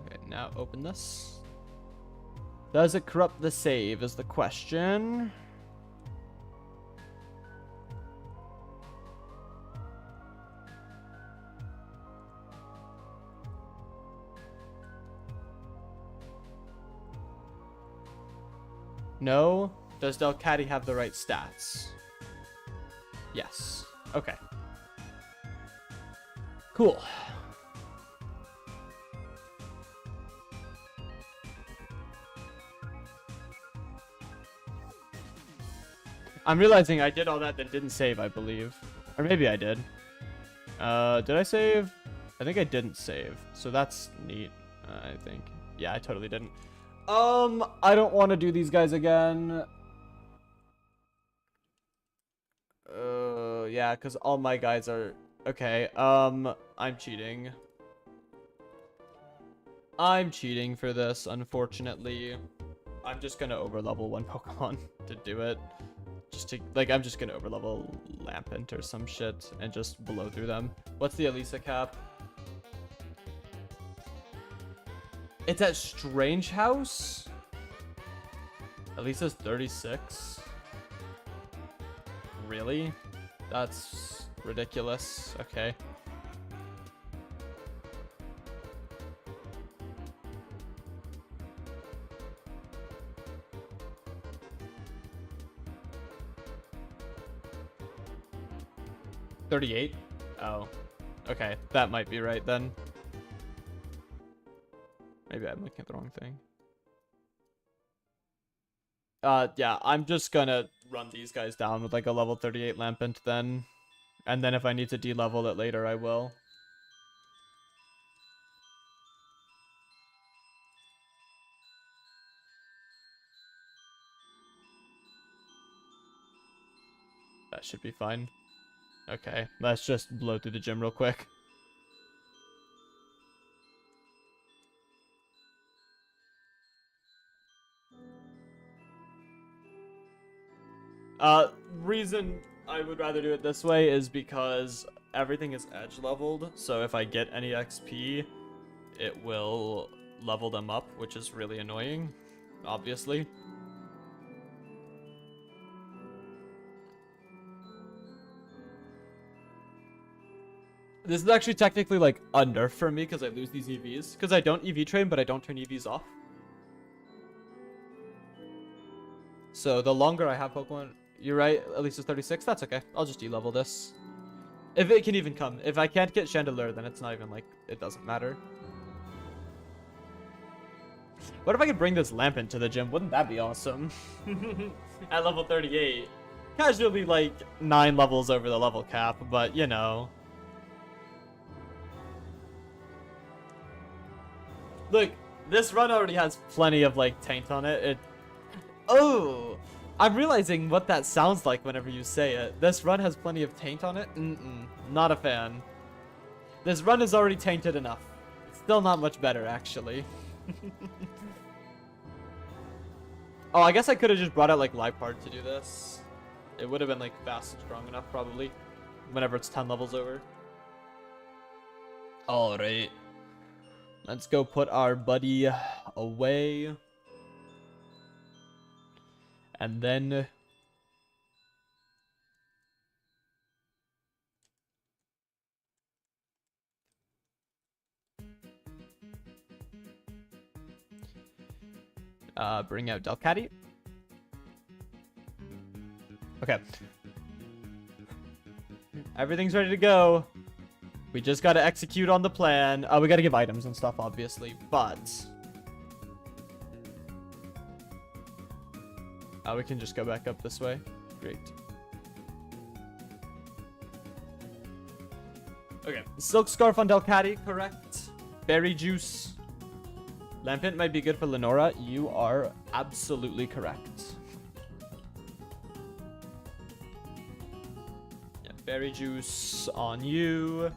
Okay, now open this. Does it corrupt the save is the question. No? Does Delcatty have the right stats? Yes. Okay. Cool. I'm realizing I did all that didn't save, I believe. Or maybe I did. Did I save? I think I didn't save. So that's neat, I think. Yeah, I totally didn't. I don't want to do these guys again. Yeah, because all my guys are... Okay, I'm cheating. I'm cheating for this, unfortunately. I'm just gonna overlevel one Pokemon to do it. Just to, like, I'm just gonna overlevel Lampent or some shit and just blow through them. What's the Elisa cap? It's at Strange House? Elisa's 36? Really? That's ridiculous. Okay. $38? Oh. Okay, that might be right then. Maybe I'm looking at the wrong thing. Yeah, I'm just gonna run these guys down with like a level 38 Lampent then. And then if I need to de-level it later, I will. That should be fine. Okay, let's just blow through the gym real quick. Reason I would rather do it this way is because everything is edge leveled, so if I get any XP, it will level them up, which is really annoying, obviously. This is actually technically like a nerf for me because I lose these EVs. Because I don't EV train, but I don't turn EVs off. So the longer I have Pokemon, you're right, at least it's 36. That's okay. I'll just de-level this. If it can even come. If I can't get Chandelure, then it's not even like, it doesn't matter. What if I could bring this Lampent to the gym? Wouldn't that be awesome? At level 38. Casually like 9 levels over the level cap, but you know. Look, this run already has plenty of like taint on it. Oh, I'm realizing what that sounds like whenever you say it. This run has plenty of taint on it. Not a fan. This run is already tainted enough. It's still not much better, actually. Oh, I guess I could have just brought out like Liepard to do this. It would have been like fast and strong enough, probably. Whenever it's 10 levels over. Alright. Let's go put our buddy away. And then... bring out Delcatty. Okay. Everything's ready to go. We just gotta execute on the plan. We gotta give items and stuff, obviously, but... we can just go back up this way. Great. Okay. Silk Scarf on Delcatty, correct. Berry Juice. Lampent might be good for Lenora. You are absolutely correct. Yeah, Berry Juice on you.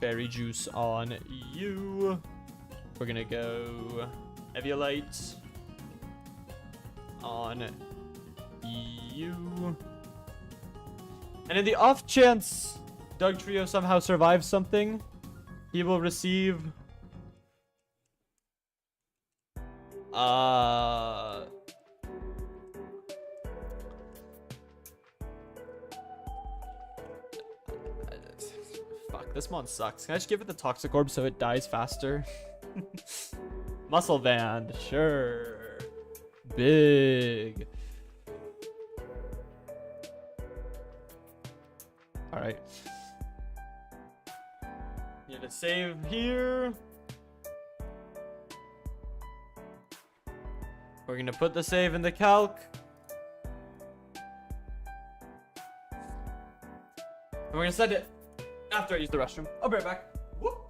Berry Juice on you. We're gonna go Eviolite on you. And in the off chance Doug Trio somehow survives something, he will receive fuck, this mon sucks. Can I just give it the Toxic Orb so it dies faster? Muscle Band, sure. Big. Alright. Need to save here. We're gonna put the save in the calc. And we're gonna send it after I use the restroom. I'll be right back. Whoop.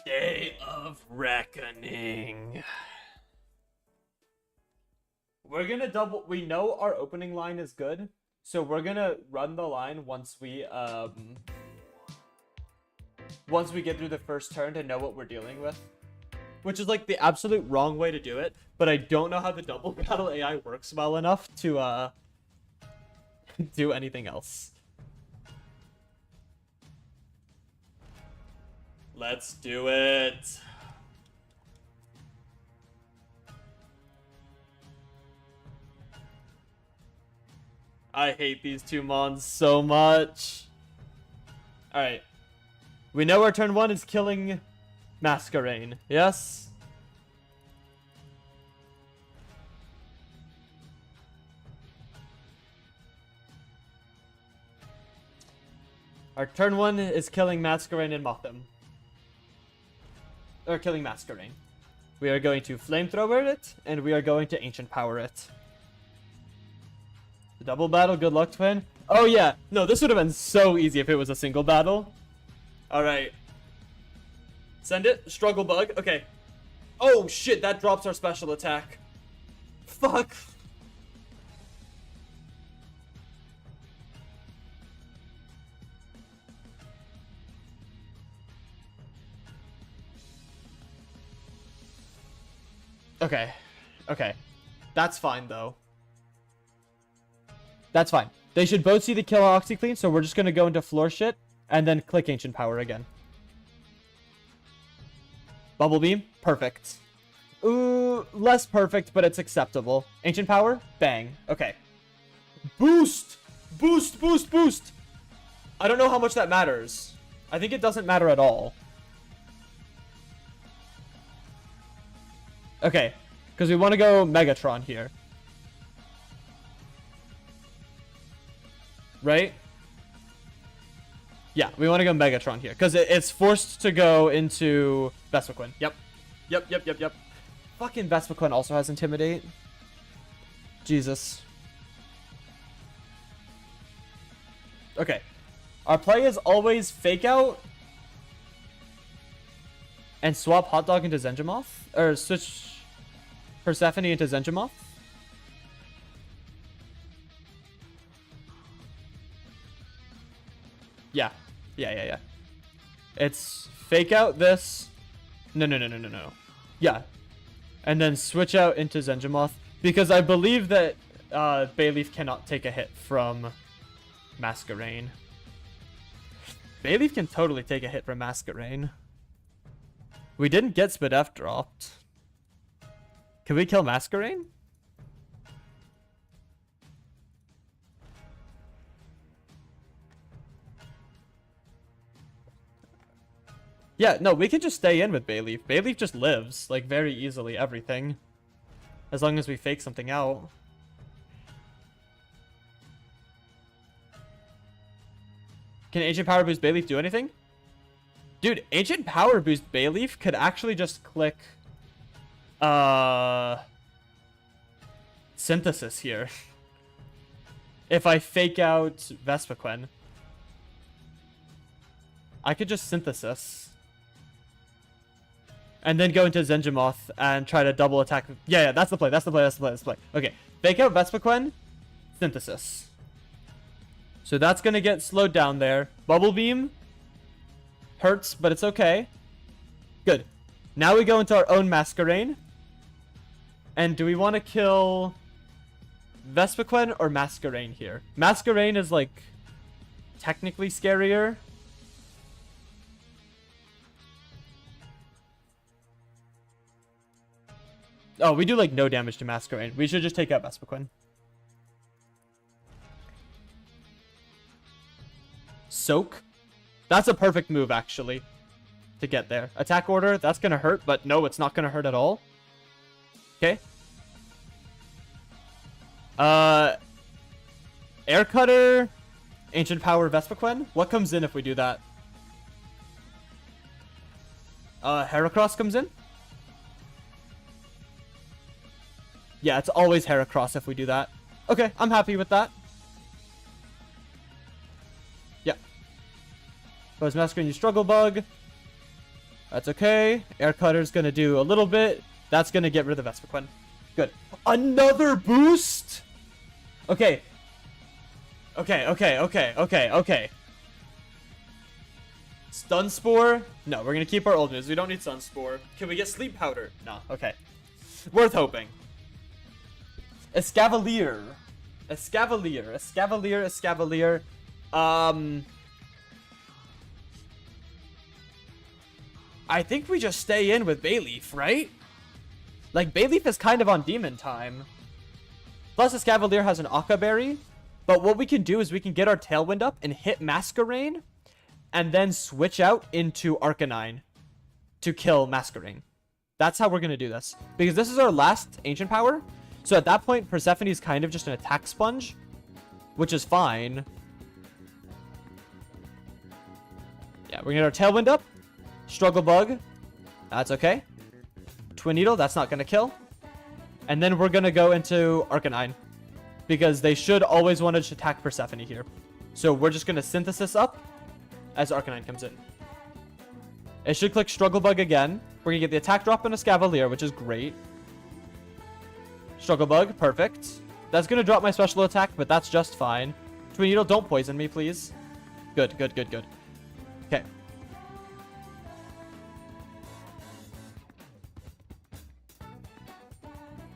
Day of Reckoning. We're gonna double. We know our opening line is good, so we're gonna run the line once we get through the first turn to know what we're dealing with. Which is like the absolute wrong way to do it, but I don't know how the double battle AI works well enough to do anything else. Let's do it. I hate these two mons so much. Alright. We know our turn 1 is killing Masquerain. Yes? Our turn 1 is killing Masquerain and Mothim. Or killing Masquerain. We are going to Flamethrower it, and we are going to Ancient Power it. The double battle, good luck, Twin. Oh yeah, no, this would have been so easy if it was a single battle. Alright. Send it. Struggle bug. Okay. Oh shit, that drops our special attack. Fuck. Okay. Okay. That's fine, though. That's fine. They should both see the kill OxyClean, so we're just gonna go into floor shit, and then click Ancient Power again. Bubble Beam. Perfect. Ooh, less perfect, but it's acceptable. Ancient Power. Bang. Okay. Boost! Boost, boost, boost! I don't know how much that matters. I think it doesn't matter at all. Okay, because we want to go Megatron here. Right? Yeah, we want to go Megatron here, because it's forced to go into Vespiquen. Yep. Yep. Fucking Vespiquen also has Intimidate. Jesus. Okay. Our play is always Fake Out and swap Hot Dog into Zenjamoth, or switch Persephone into Zenjamoth. Yeah. It's Fake Out this. No. Yeah. And then switch out into Zenjamoth, because I believe that Bayleaf cannot take a hit from Masquerain. Bayleaf can totally take a hit from Masquerain. We didn't get Spadef dropped. Can we kill Masquerain? Yeah, no, we can just stay in with Bayleaf. Bayleaf just lives, like, very easily, everything. As long as we fake something out. Can Ancient Power Boost Bayleaf do anything? Dude, Ancient Power Boost Bayleaf could actually just click Synthesis here. If I fake out Vespiquen, I could just Synthesis. And then go into Zenjamoth and try to double attack. Yeah, that's the play. Okay, fake out Vespiquen, Synthesis. So that's going to get slowed down there. Bubble Beam hurts, but it's okay. Good. Now we go into our own Masquerain. And do we want to kill Vespiquen or Masquerain here? Masquerain is, like, technically scarier. Oh, we do, like, no damage to Masquerain. We should just take out Vespiquen. Soak. That's a perfect move, actually, to get there. Attack order, that's going to hurt, but no, it's not going to hurt at all. Okay. Air Cutter, Ancient Power, Vespiquen. What comes in if we do that? Heracross comes in. Yeah, it's always Heracross if we do that. Okay, I'm happy with that. Yeah. But as Masquerain, you Struggle Bug. That's okay. Air Cutter's gonna do a little bit. That's gonna get rid of the Vespiquen. Good. Another boost? Okay. Okay. Stun Spore? No, we're gonna keep our old moves. We don't need Stun Spore. Can we get Sleep Powder? No. Okay. Worth hoping. Escavalier. I think we just stay in with Bayleaf, right? Like, Bayleaf is kind of on demon time. Plus, Escavalier has an Akka Berry. But what we can do is we can get our Tailwind up and hit Masquerain. And then switch out into Arcanine to kill Masquerain. That's how we're going to do this. Because this is our last Ancient Power. So at that point, Persephone is kind of just an attack sponge. Which is fine. Yeah, we're going to get our Tailwind up. Struggle Bug. That's okay. Twin Needle. That's not going to kill. And then we're going to go into Arcanine. Because they should always want to attack Persephone here. So we're just going to Synthesis up as Arcanine comes in. It should click Struggle Bug again. We're going to get the attack drop on a Escavalier, which is great. Struggle Bug. Perfect. That's going to drop my special attack, but that's just fine. Twin Needle, don't poison me, please. Good. Okay.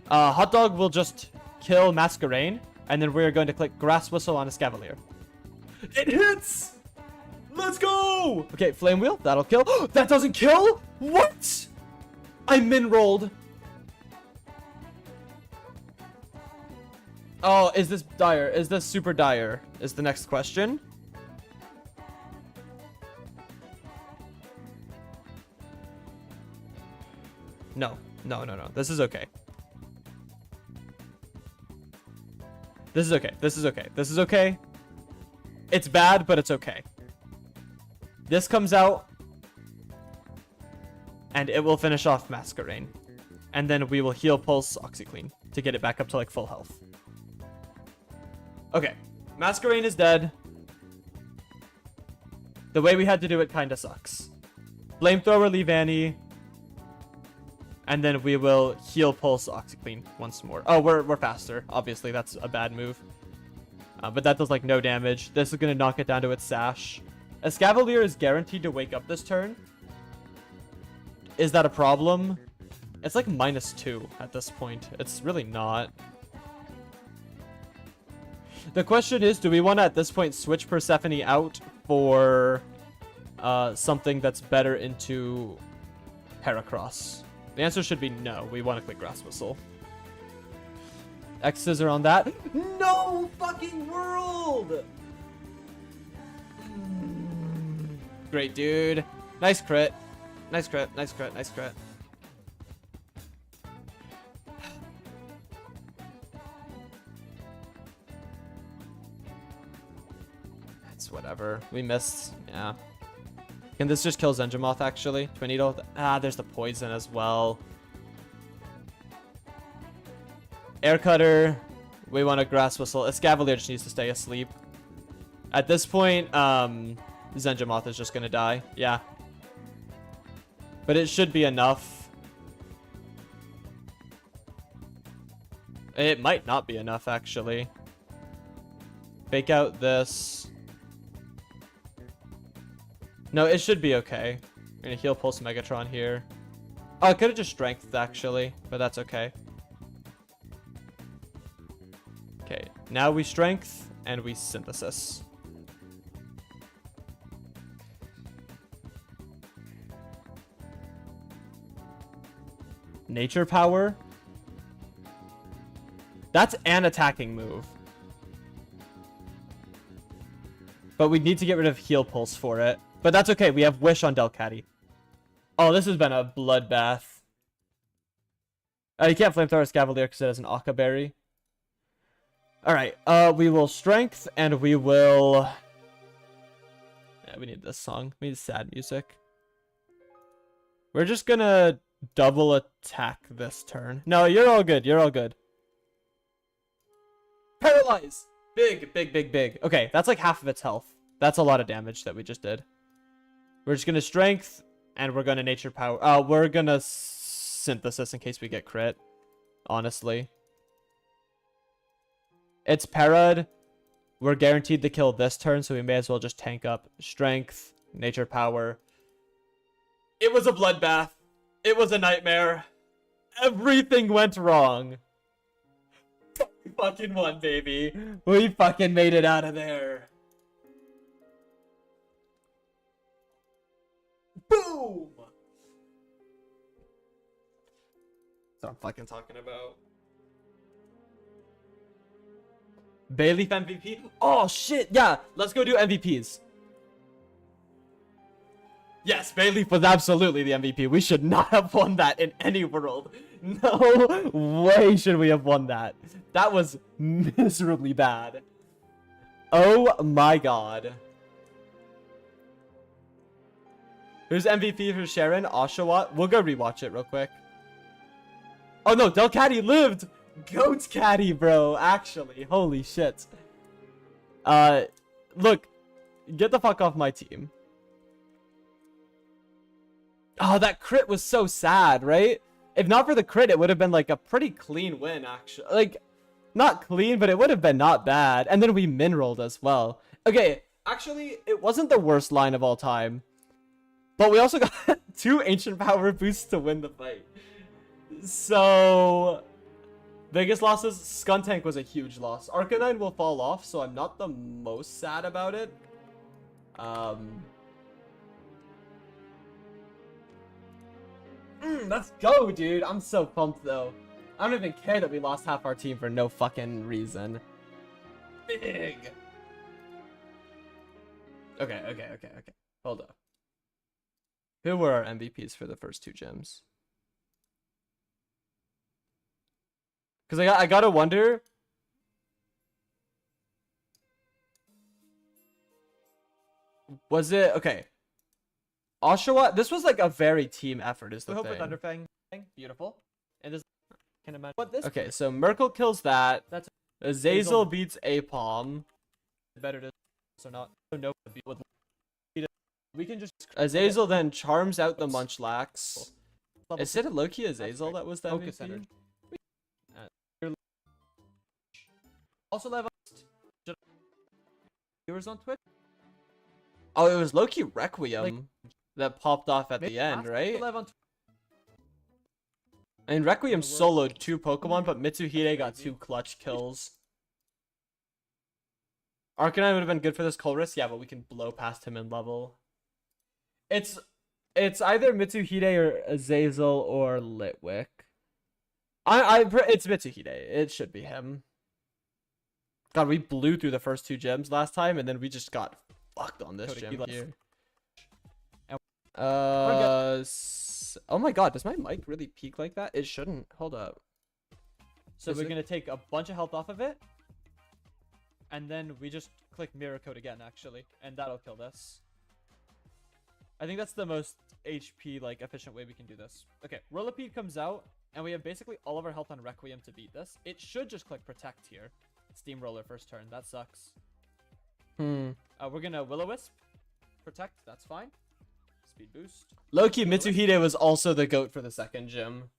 Hot Dog will just kill Masquerain, and then we're going to click Grass Whistle on Escavalier. It hits! Let's go! Okay, Flame Wheel, that'll kill. That doesn't kill? What? I min-rolled. Oh, is this dire? Is this super dire? Is the next question. No. This is okay. This is okay. It's bad, but it's okay. This comes out. And it will finish off Masquerain. And then we will heal Pulse OxyClean to get it back up to like full health. Okay. Masquerain is dead. The way we had to do it kind of sucks. Flamethrower, leave Annie. And then we will heal Pulse OxyClean once more. Oh, we're faster. Obviously, that's a bad move. But that does like no damage. This is going to knock it down to its Sash. Escavalier is guaranteed to wake up this turn. Is that a problem? It's like -2 at this point. It's really not. The question is, do we want to at this point switch Persephone out for something that's better into Heracross? The answer should be no. We want to click Grass Whistle. X Scissor on that. No fucking world! Great, dude. Nice crit. Nice crit. It's whatever. We missed. Yeah. Can this just kill Zenjamoth, actually? Twin Needle? There's the poison as well. Air Cutter. We want a Grass Whistle. Escavalier just needs to stay asleep. At this point, Zenjamoth is just going to die. Yeah. But it should be enough. It might not be enough, actually. Fake out this. No, it should be okay. We're going to heal Pulse Megatron here. Oh, I could have just Strengthed, actually. But that's okay. Okay, now we Strength and we Synthesis. Nature Power. That's an attacking move. But we need to get rid of Heal Pulse for it. But that's okay. We have Wish on Delcatty. Oh, this has been a bloodbath. You can't Flamethrower Escavalier because it has an Akka Berry. Alright, we will Strength and we will... Yeah, we need this song. We need sad music. We're just gonna double attack this turn. No, you're all good. You're all good. Paralyze! Big. Okay, that's like half of its health. That's a lot of damage that we just did. We're just gonna Strength And we're gonna nature power. We're gonna synthesis in case we get crit. Honestly. It's parad. We're guaranteed to kill this turn, so we may as well just tank up strength, nature power. It was a bloodbath. It was a nightmare. Everything went wrong. We fucking won, baby. We fucking made it out of there. Boom! That's what I'm fucking talking about. Bayleaf MVP? Oh shit, yeah, let's go do MVPs. Yes, Bayleaf was absolutely the MVP. We should not have won that in any world. No way should we have won that. That was miserably bad. Oh my god. Who's MVP for Sharon? Oshawott? We'll go rewatch it real quick. Oh no, Delcatty lived! Goat Caddy, bro, actually. Holy shit. Look, get the fuck off my team. Oh, that crit was so sad, right? If not for the crit, it would have been like a pretty clean win, actually. Like, not clean, but it would have been not bad. And then we min-rolled as well. Okay, actually, it wasn't the worst line of all time. But we also got 2 ancient power boosts to win the fight. So, biggest losses, Skuntank was a huge loss. Arcanine will fall off, so I'm not the most sad about it. Let's go, dude. I'm so pumped, though. I don't even care that we lost half our team for no fucking reason. Big. Okay. Hold up. Who were our MVPs for the first 2 gyms? Because I gotta wonder. Was it okay? Oshawa, this was like a very team effort, is the thing. With Thunderfang, beautiful. And this can imagine what this. Okay, so Merkle kills that. That's Azazel beats Apom. Better to so not so no with. We can just Azazel then charms out the Munchlax. Is it a Loki Azazel that was the MVP? Also live viewers on Twitch. Oh, it was Loki Requiem that popped off at the end, right? And Requiem soloed 2 Pokemon, but Mitsuhide got 2 clutch kills. Arcanine would have been good for this Colress, yeah, but we can blow past him in level. It's either Mitsuhide or Azazel or Litwick. It's Mitsuhide. It should be him. God, we blew through the first 2 gyms last time, and then we just got fucked on this gym here. Oh my god, does my mic really peak like that? It shouldn't. Hold up. So we're gonna take a bunch of health off of it, and then we just click mirror code again, actually, and that'll kill this. I think that's the most HP like efficient way we can do this. Okay, Whirlipede comes out, and we have basically all of our health on Requiem to beat this. It should just click protect here. Steamroller first turn. That sucks. We're gonna Will-O-Wisp. Protect. That's fine. Speed boost. Loki Mitsuhide was also the GOAT for the second gym.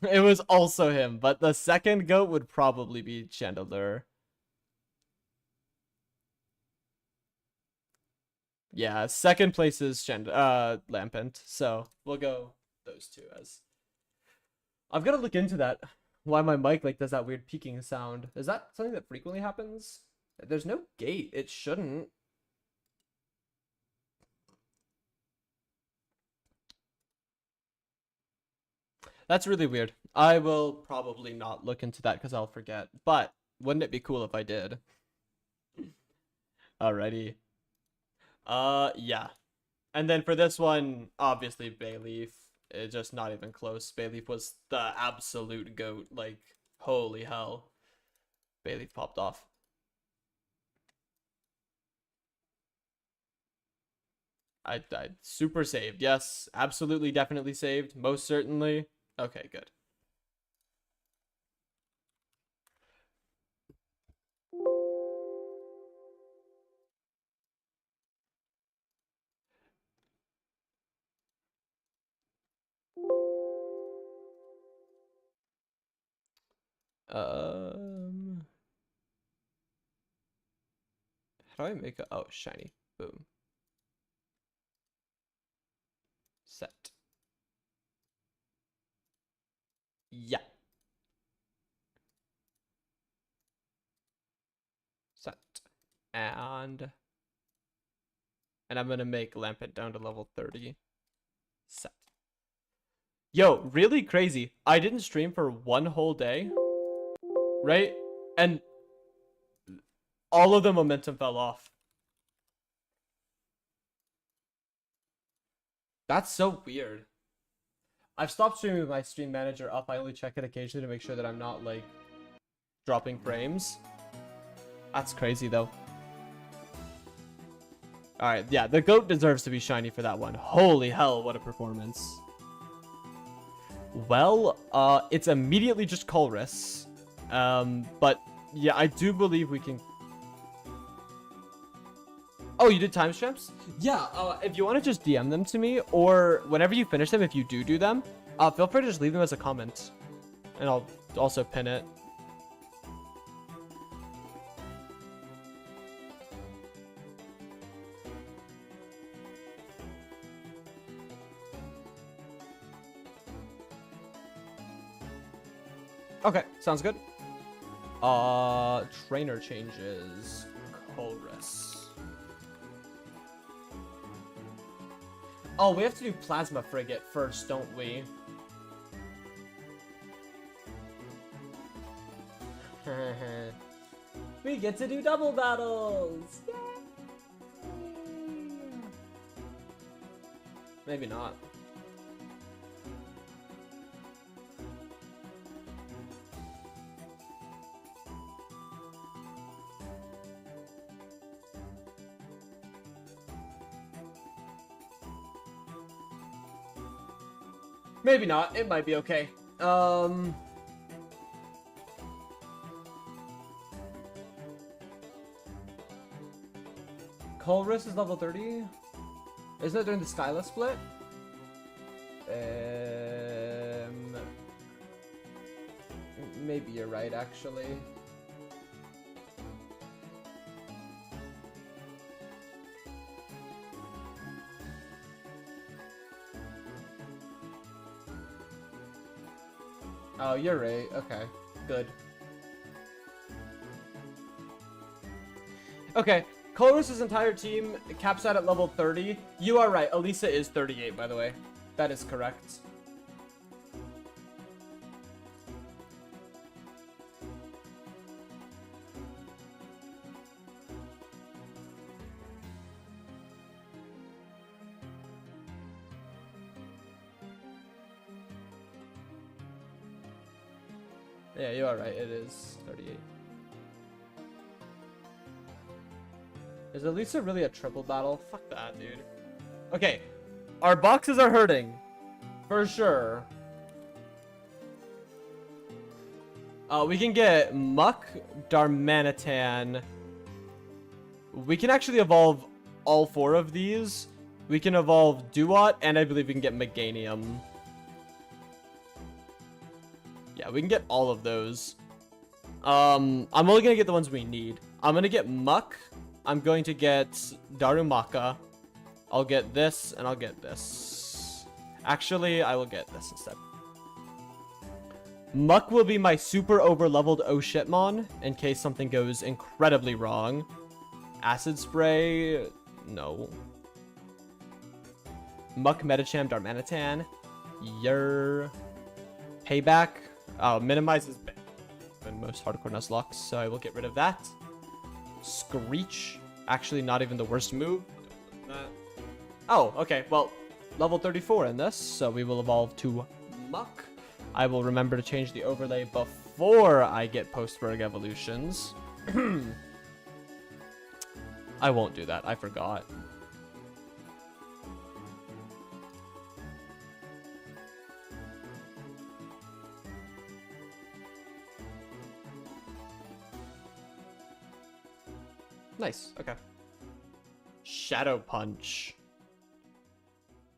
It was also him, but the second GOAT would probably be Chandelure. Yeah, second place is Lampent. So we'll go those 2 as. I've got to look into that. Why my mic like does that weird peaking sound? Is that something that frequently happens? There's no gate. It shouldn't. That's really weird. I will probably not look into that because I'll forget. But wouldn't it be cool if I did? Alrighty. Yeah. And then for this one, obviously Bayleaf. It's just not even close. Bayleaf was the absolute GOAT. Like, holy hell. Bayleaf popped off. I super saved. Yes, absolutely, definitely saved. Most certainly. Okay, good. How do I make a... Oh, shiny. Boom. Set. Yeah. Set. And I'm gonna make Lampent down to level 30. Set. Yo, really crazy. I didn't stream for 1 whole day. Right? And all of the momentum fell off. That's so weird. I've stopped streaming with my stream manager up. I only check it occasionally to make sure that I'm not, like, dropping frames. That's crazy, though. Alright, yeah, the GOAT deserves to be shiny for that one. Holy hell, what a performance. Well, it's immediately just Colress. But, yeah, I do believe we can... Oh, you did timestamps? Yeah, if you want to just DM them to me, or whenever you finish them, if you do them, feel free to just leave them as a comment. And I'll also pin it. Okay, sounds good. Trainer changes. Colress. Oh, we have to do Plasma Frigate first, don't we? We get to do double battles! Yay! Maybe not. Maybe not. It might be okay. Colress is level 30? Isn't it during the Skyla split? Maybe you're right, actually. Oh, you're right. Okay, good. Okay, Colress's entire team caps out at level 30. You are right. Elisa is 38, by the way. That is correct. Yeah, you are right. It is 38. Is Elisa really a triple battle? Fuck that, dude. Okay, our boxes are hurting. For sure. We can get Muck, Darmanitan. We can actually evolve all 4 of these. We can evolve Duat, and I believe we can get Meganium. Yeah, we can get all of those. I'm only gonna get the ones we need. I'm gonna get Muck. I'm going to get Darumaka. I'll get this, and I'll get this. Actually, I will get this instead. Muck will be my super over-leveled oh shitmon, in case something goes incredibly wrong. Acid Spray, no. Muck, Medicham, Darmanitan. Yer. Payback. Minimizes in most hardcore Nuzlocke, so I will get rid of that. Screech. Actually, not even the worst move. Oh, okay. Well, level 34 in this, so we will evolve to Muck. I will remember to change the overlay before I get Postberg evolutions. I won't do that. I forgot. Nice. Okay. Shadow Punch.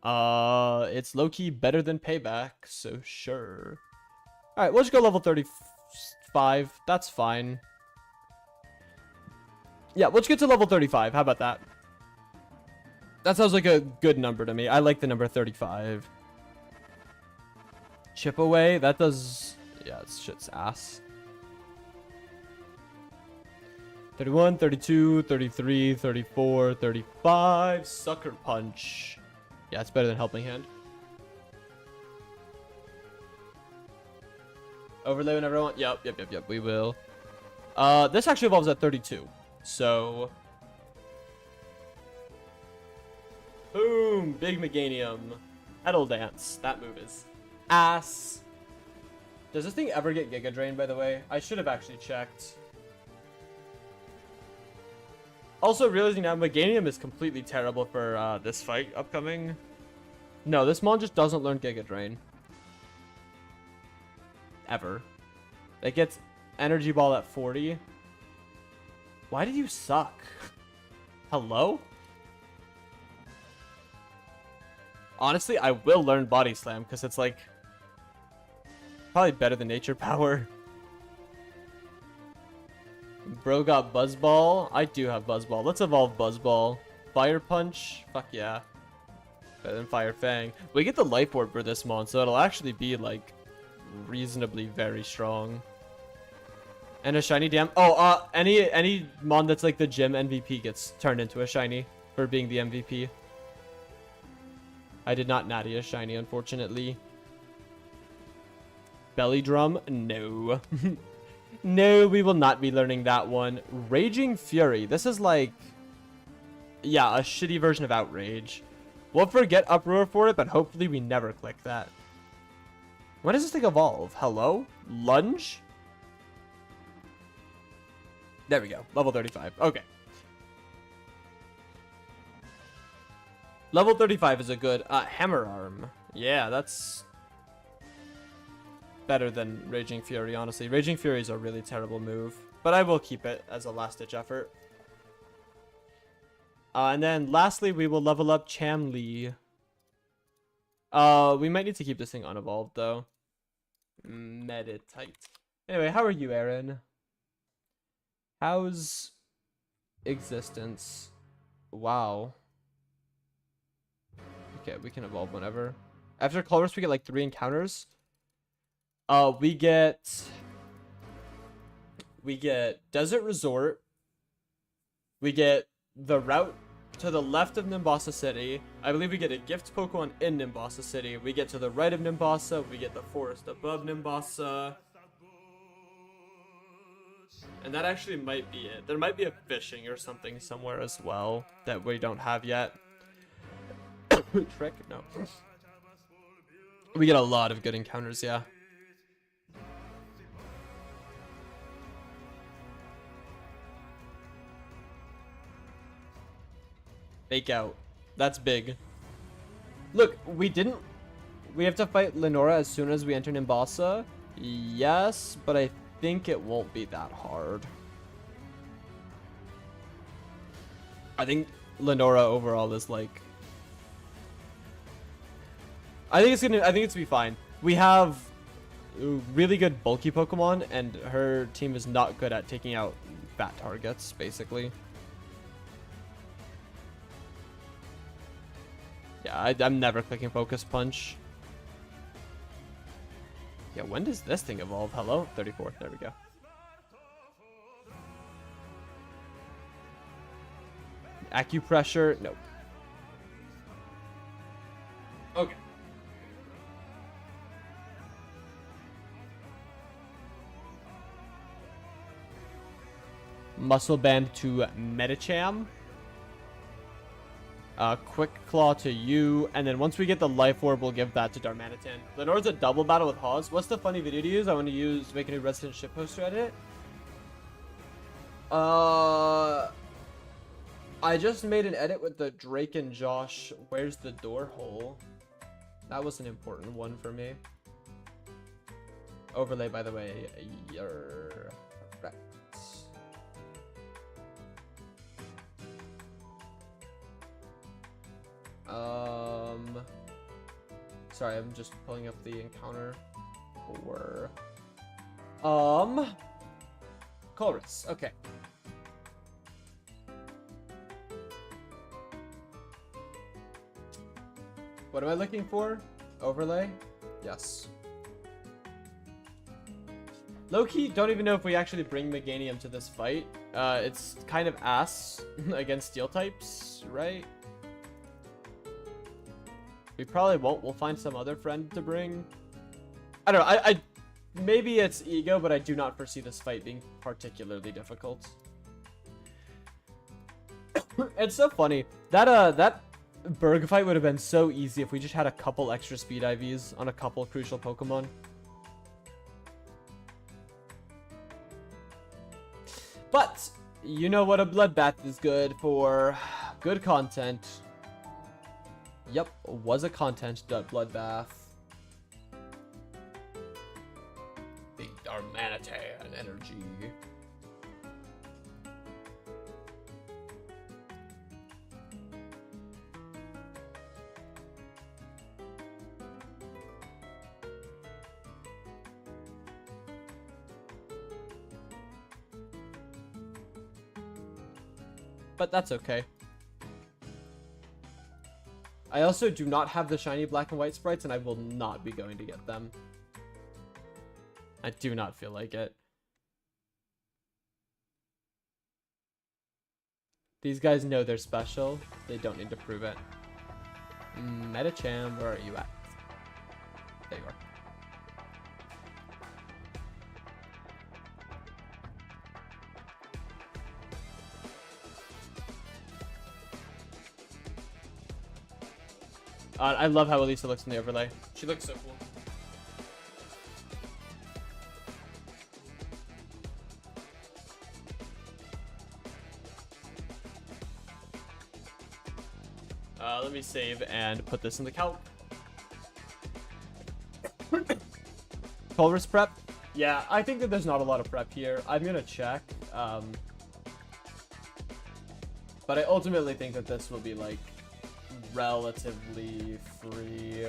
It's low-key better than Payback, so sure. Alright, we'll just go level 5. That's fine. Yeah, let's get to level 35. How about that? That sounds like a good number to me. I like the number 35. Chip away. That does... Yeah, it's shit's ass. 31, 32, 33, 34, 35. Sucker punch. Yeah, it's better than helping hand. Overlay whenever I want. Yep. We will. This actually evolves at 32. So... Boom! Big Meganium. Pedal Dance. That move is ass. Does this thing ever get Giga Drain, by the way? I should have actually checked. Also, realizing now, Meganium is completely terrible for this fight upcoming. No, this mon just doesn't learn Giga Drain. Ever. It gets Energy Ball at 40. Why did you suck? Hello? Honestly, I will learn Body Slam because it's like probably better than Nature Power. Bro got Buzzball. I do have Buzzball. Let's evolve Buzzball. Fire Punch. Fuck yeah. Better than Fire Fang. We get the Life Orb for this mon, so it'll actually be like reasonably very strong. And a shiny dam. Oh, any mon that's like the gym MVP gets turned into a shiny for being the MVP. I did not natty a shiny, unfortunately. Belly Drum? No. No, we will not be learning that one. Raging Fury. This is like... Yeah, a shitty version of Outrage. We'll forget Uproar for it, but hopefully we never click that. When does this thing evolve? Hello? Lunge? There we go. Level 35. Okay. Level 35 is a good Hammer Arm. Yeah, that's better than Raging Fury, honestly. Raging Fury is a really terrible move, but I will keep it as a last-ditch effort. And then lastly, we will level up Chamli. We might need to keep this thing unevolved, though. Meditate. Anyway, how are you, Aaron? How's existence? Wow. Okay, we can evolve whenever. After Colress, we get like 3 encounters. We get Desert Resort. We get the route to the left of Nimbasa City. I believe we get a gift Pokemon in Nimbasa City. We get to the right of Nimbasa. We get the forest above Nimbasa. And that actually might be it. There might be a fishing or something somewhere as well that we don't have yet. Trick? No. We get a lot of good encounters, yeah. Fake out. That's big. Look, we have to fight Lenora as soon as we enter Nimbasa. Yes, but I think it won't be that hard. I think Lenora overall is like... I think it's gonna be fine. We have really good bulky Pokemon, and her team is not good at taking out fat targets, basically. Yeah, I'm never clicking Focus Punch. Yeah, when does this thing evolve? Hello? 34. There we go. Acupressure? Nope. Okay. Muscle Band to Medicham. Quick Claw to you, and then once we get the Life Orb, we'll give that to Darmanitan. Lenore's a double battle with Hawes. What's the funny video to use? I want to make a new resident ship poster edit. I just made an edit with the Drake and Josh. Where's the door hole? That was an important one for me. Overlay, by the way, you're correct. Sorry, I'm just pulling up the encounter for Chorus. Okay. What am I looking for? Overlay? Yes. Low-key, don't even know if we actually bring Meganium to this fight. It's kind of ass against steel types, right? We probably won't. We'll find some other friend to bring. I don't know. I maybe it's ego, but I do not foresee this fight being particularly difficult. It's so funny. That Berg fight would have been so easy if we just had a couple extra speed IVs on a couple crucial Pokemon. But you know what a bloodbath is good for. Good content. Yep, was a content bloodbath. Big Darmanitan energy. But that's okay. I also do not have the shiny black and white sprites, and I will not be going to get them. I do not feel like it. These guys know they're special. They don't need to prove it. Metacham, where are you at? There you are. I love how Elisa looks in the overlay. She looks so cool. Let me save and put this in the calc. Pulver's prep? Yeah, I think that there's not a lot of prep here. I'm gonna check. But I ultimately think that this will be like relatively free.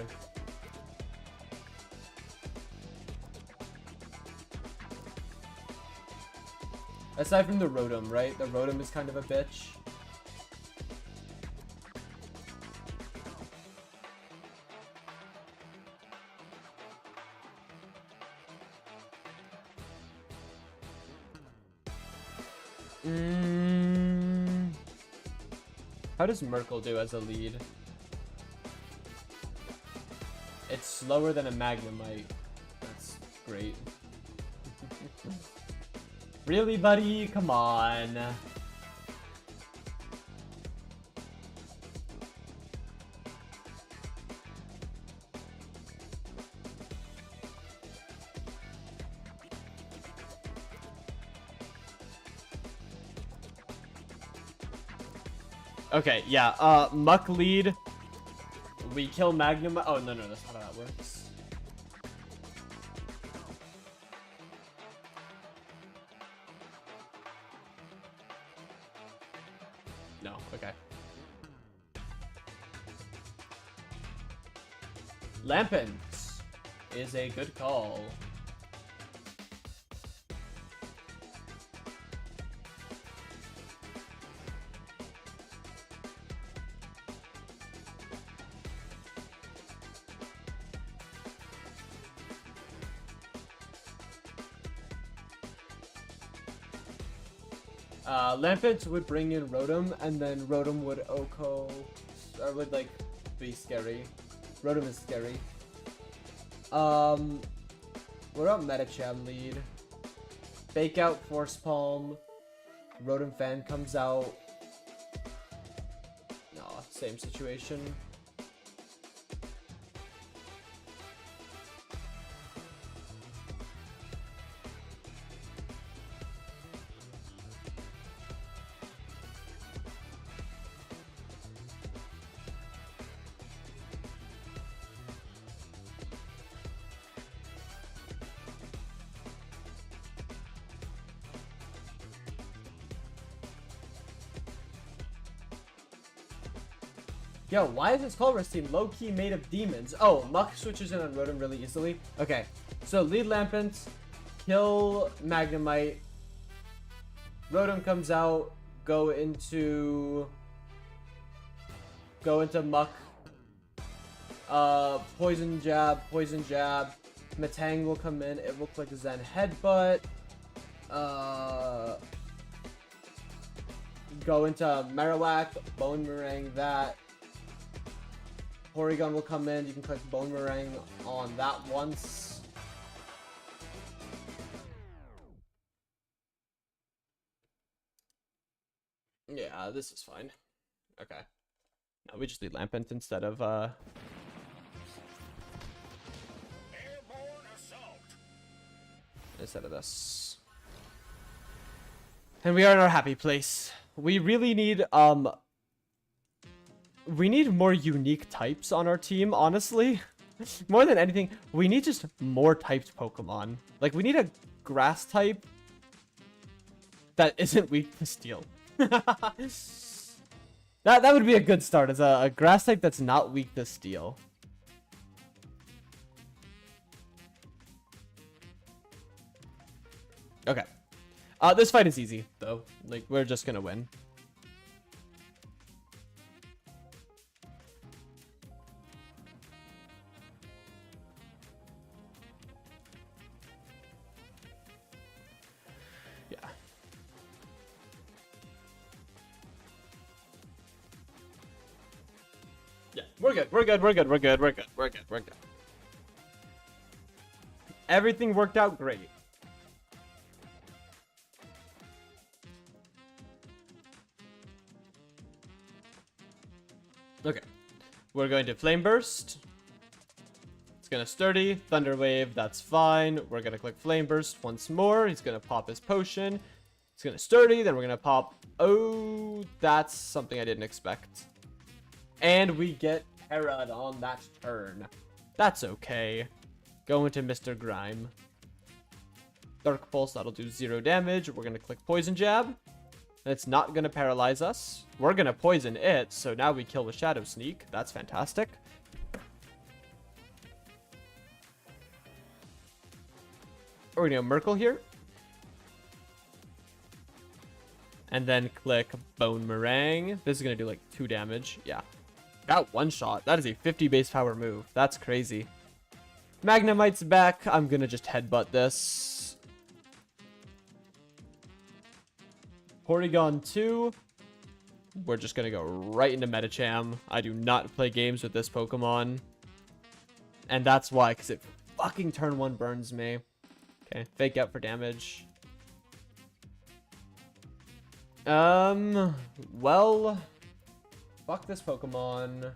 Aside from the Rotom, right? The Rotom is kind of a bitch. How does Merkle do as a lead? It's slower than a Magnemite. That's great. Really, buddy? Come on. Okay, yeah, Muck lead. We kill Magnum. Oh, no, that's not how that works. No, okay. Lampent is a good call. Lampent would bring in Rotom, and then Rotom would Oko, or would like be scary. Rotom is scary. What about Metacham lead? Fake out Force Palm. Rotom Fan comes out. No, same situation. Yo, why is this Colress team low-key made of demons? Oh, Muck switches in on Rotom really easily. Okay, so lead Lampent. kill Magnemite. Rotom comes out. Go into Muck. Poison Jab. Metang will come in. It looks like a Zen Headbutt. Go into Marowak. Bone Meringue that. Porygon will come in. You can click Bone Meringue on that once. Yeah, this is fine. Okay. No, we just need Lampent instead of this. And we are in our happy place. We really need we need more unique types on our team, honestly. More than anything, we need just more typed Pokemon. Like, we need a grass type that isn't weak to steel. That would be a good start, as a grass type that's not weak to steel. Okay. This fight is easy, though. Like, we're just gonna win. Yeah. Yeah, we're good. Everything worked out great. Okay, we're going to Flame Burst. It's gonna Sturdy, Thunder Wave, that's fine. We're gonna click Flame Burst once more. He's gonna pop his potion. It's gonna Sturdy, then we're gonna pop. Oh, that's something I didn't expect. And we get Parad on that turn. That's okay. Go into Mr. Grime. Dark Pulse, that'll do 0 damage. We're gonna click Poison Jab. It's not gonna paralyze us. We're gonna poison it, so now we kill with Shadow Sneak. That's fantastic. We're gonna go Merkle here. And then click Bone Meringue. This is gonna do like 2 damage. Yeah. Got 1 shot. That is a 50 base power move. That's crazy. Magnemite's back. I'm gonna just headbutt this. Porygon 2. We're just gonna go right into Medicham. I do not play games with this Pokemon. And that's why, because it fucking turn 1 burns me. Okay, fake out for damage. Well, fuck this Pokemon.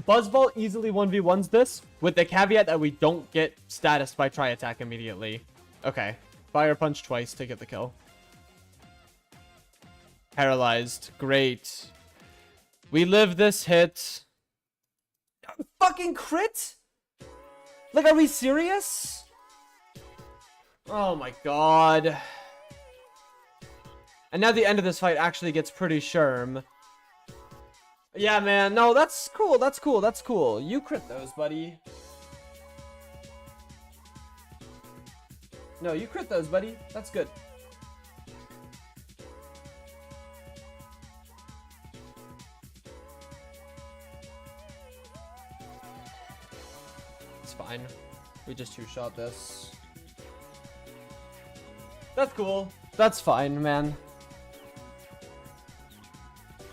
Buzzball easily 1v1s this, with the caveat that we don't get status by Tri Attack immediately. Okay. Fire Punch twice to get the kill. Paralyzed. Great. We live this hit. Fucking crit? Like, are we serious? Oh my god. And now the end of this fight actually gets pretty sherm. Yeah, man. No, that's cool. That's cool. That's cool. You crit those, buddy. No, you crit those, buddy. That's good. It's fine. We just 2-shot this. That's cool. That's fine, man.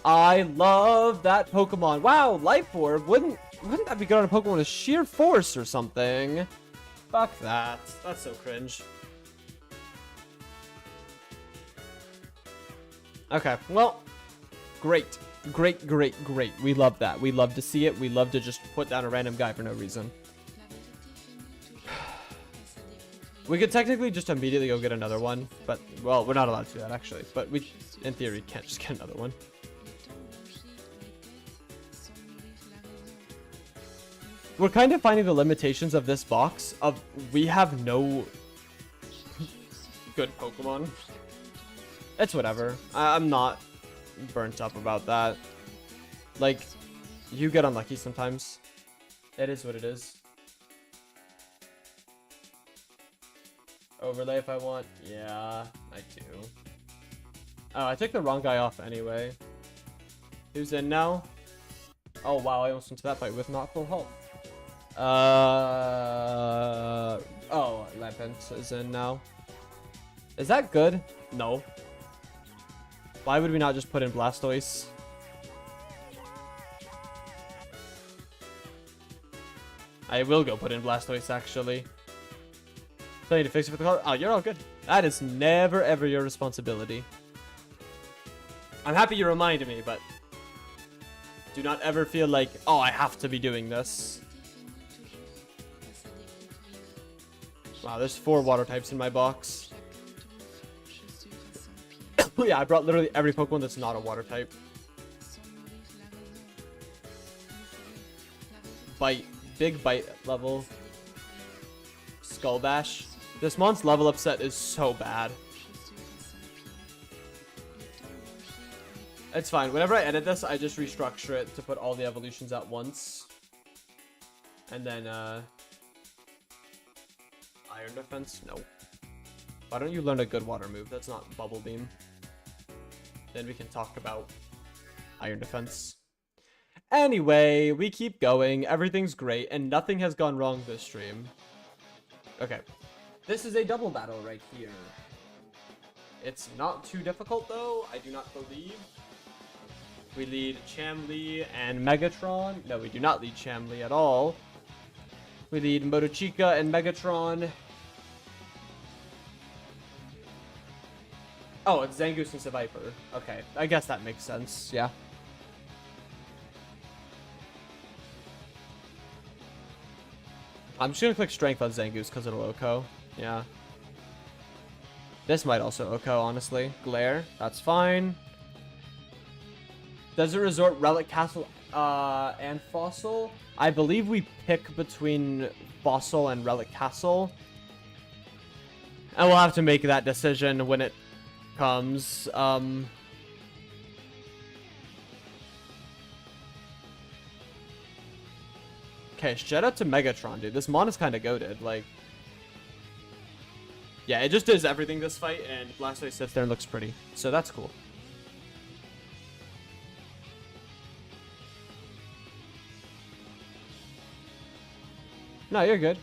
I love that Pokemon. Wow, Life Orb. Wouldn't that be good on a Pokemon with sheer force or something? Fuck that. That's so cringe. Okay, well, great. Great, great, great. We love that. We love to see it. We love to just put down a random guy for no reason. We could technically just immediately go get another one, but, well, we're not allowed to do that, actually. But we, in theory, can't just get another one. we're kind of finding the limitations of this box of we have no good Pokemon. It's whatever. I'm not burnt up about that. Like, you get unlucky sometimes. It is what it is. Overlay if I want. Yeah, I do. Oh, I took the wrong guy off anyway. Who's in now? Oh wow, I almost went to that fight with not full health. Oh, Lampent is in now. Is that good? No. Why would we not just put in Blastoise? I will go put in Blastoise, actually. So I need to fix it with the color. Oh, you're all good. That is never, ever your responsibility. I'm happy you reminded me, but do not ever feel like, oh, I have to be doing this. Wow, there's 4 water types in my box. Yeah, I brought literally every Pokemon that's not a water type. Bite. Big bite level. Skull Bash. This mon's level up set is so bad. It's fine. Whenever I edit this, I just restructure it to put all the evolutions at once. And then, Iron Defense? No. Why don't you learn a good water move that's not Bubble Beam? Then we can talk about Iron Defense. Anyway, we keep going. Everything's great, and nothing has gone wrong this stream. Okay. This is a double battle right here. It's not too difficult, though. I do not believe. We lead Chamlee and Megatron. No, we do not lead Chamlee at all. We lead Motochica and Megatron. Oh, it's Zangoose and Seviper. Okay, I guess that makes sense, yeah. I'm just gonna click Strength on Zangoose because it'll OHKO. Yeah. This might also OHKO, honestly. Glare, that's fine. Desert Resort, Relic Castle, and Fossil. I believe we pick between Fossil and Relic Castle. And we'll have to make that decision when it comes. Okay, shout out to Megatron, dude. This mon is kind of goated. Like, yeah, it just does everything this fight, and Blastoise sits there and looks pretty. So that's cool. No, you're good.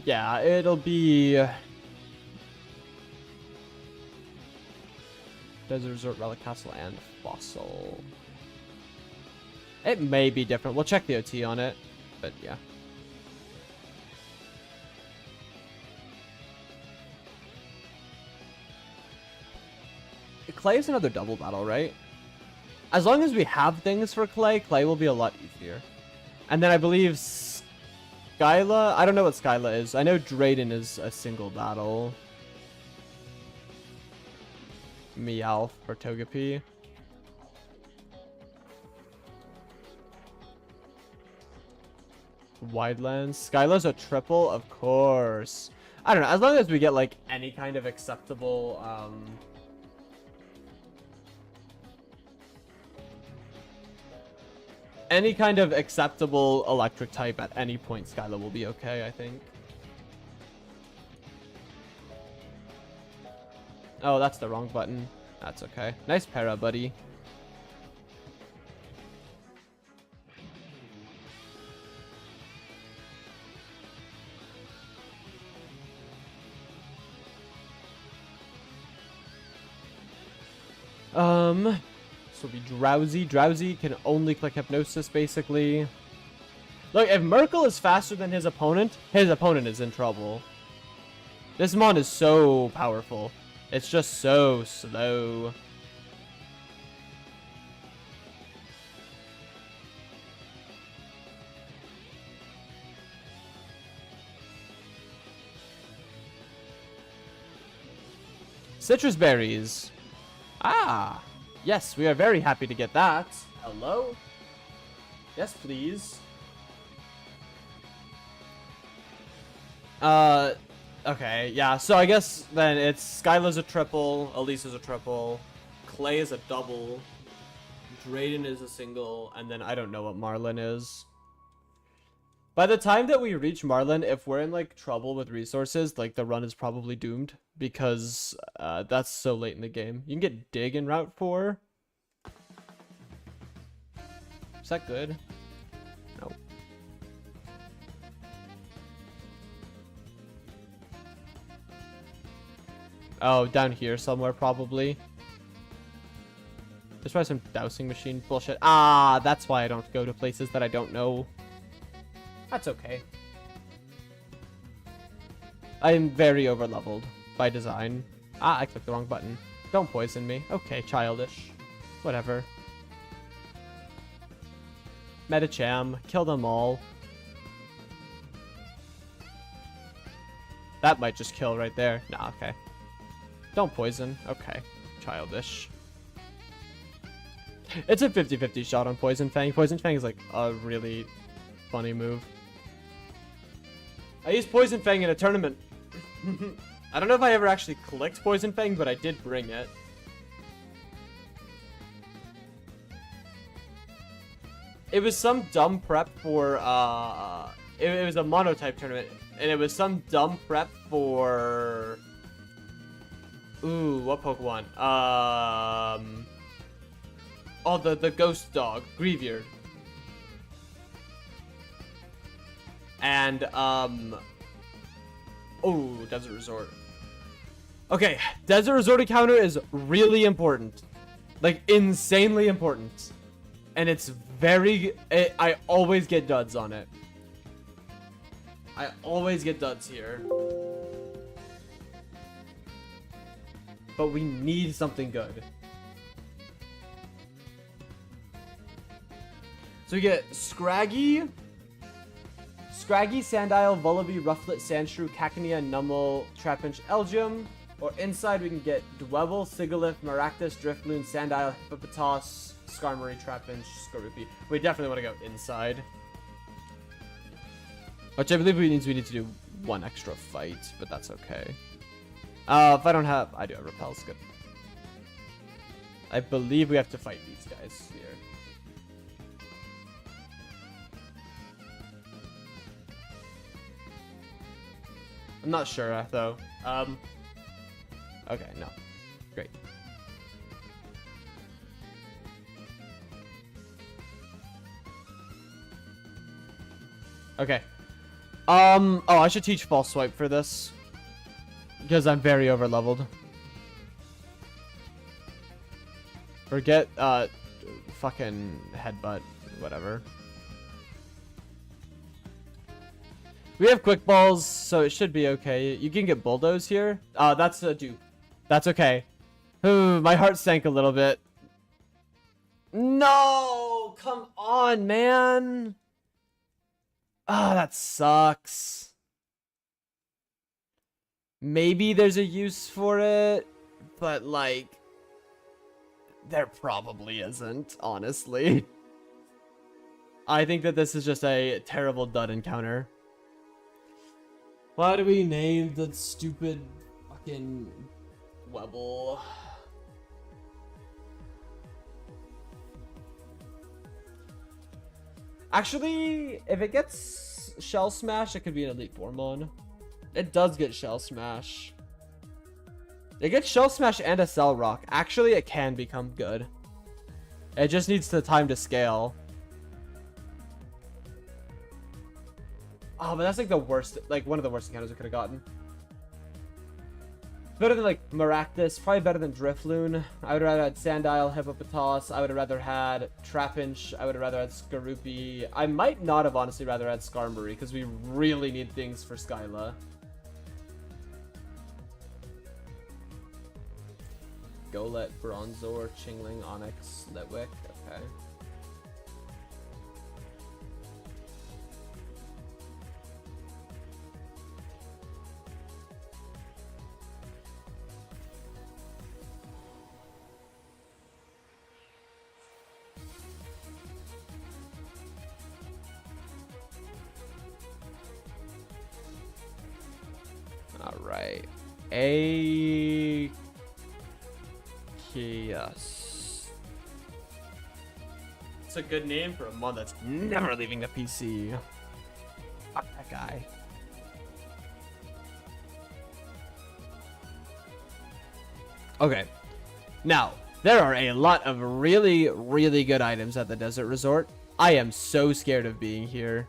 Yeah, it'll be Desert Resort, Relic Castle, and Fossil. It may be different. We'll check the OT on it, but yeah. Clay is another double battle, right? As long as we have things for Clay, Clay will be a lot easier. And then I believe Skyla, I don't know what Skyla is. I know Drayden is a single battle. Meowth for Togepi. Widelands. Skyla's a triple, of course. I don't know. As long as we get like any kind of acceptable electric type at any point, Skyla will be okay, I think. Oh, that's the wrong button. That's okay. Nice para, buddy. This will be Drowsy. Drowsy can only click Hypnosis, basically. Look, if Merkle is faster than his opponent is in trouble. This mon is so powerful. It's just so slow. Citrus berries. Ah, yes, we are very happy to get that. Hello? Yes, please. Okay, yeah, so I guess then it's Skyla's a triple, Elise is a triple, Clay is a double, Drayden is a single, and then I don't know what Marlin is. By the time that we reach Marlin, if we're in like trouble with resources, like the run is probably doomed because that's so late in the game. You can get Dig in Route 4. Is that good? No. Oh, down here somewhere probably. There's probably some dowsing machine bullshit. Ah, that's why I don't go to places that I don't know. That's okay. I am very overleveled by design. Ah, I clicked the wrong button. Don't poison me. Okay, childish. Whatever. Metacham. Kill them all. That might just kill right there. Nah, okay. Don't poison. Okay. Childish. It's a 50-50 shot on Poison Fang. Poison Fang is like a really funny move. I used Poison Fang in a tournament. I don't know if I ever actually clicked Poison Fang, but I did bring it. It was some dumb prep for, it was a monotype tournament, and it was some dumb prep for, ooh, what Pokemon? Oh, the ghost dog, Greaviard. And, oh, Desert Resort. Okay, Desert Resort encounter is really important. Like, insanely important. And it's very, I always get duds on it. I always get duds here. But we need something good. So we get Scraggy, Sandile, Vullaby, Rufflet, Sandshrew, Cacnea, Numel, Trapinch, Elgium. Or inside we can get Dwebble, Sigilyph, Maractus, Drifloon, Sandile, Hippopotas, Skarmory, Trapinch, Skorupi. We definitely want to go inside. Which I believe means we need to do one extra fight, but that's okay. If I don't have... I do have Repel's good. I believe we have to fight these guys here. I'm not sure, though. Okay, no. Great. Okay. Oh, I should teach False Swipe for this. Because I'm very overleveled. Forget, fucking headbutt. Whatever. We have quick balls, so it should be okay. You can get bulldoze here. That's a dupe. That's okay. Ooh, my heart sank a little bit. No! Come on, man! Ah, that sucks. Maybe there's a use for it, but like... there probably isn't, honestly. I think that this is just a terrible dud encounter. Why do we name the stupid fucking Webble? Actually, if it gets Shell Smash, it could be an Elite Formon. It does get Shell Smash. It gets Shell Smash and a Cell Rock. Actually, it can become good. It just needs the time to scale. Oh, but that's like the worst, like one of the worst encounters we could have gotten. Better than like Maractus, probably better than Drifloon. I would have rather had Sandile, Hippopotas. I would have rather had Trapinch. I would have rather had Skorupi. I might not have honestly rather had Skarmory because we really need things for Skyla. Golett, Bronzor, Chingling, Onyx, Litwick. Okay. right. A... Yes. It's a good name for a mod that's never leaving the PC. Fuck that guy. Okay. Now, there are a lot of really, really good items at the desert resort. I am so scared of being here.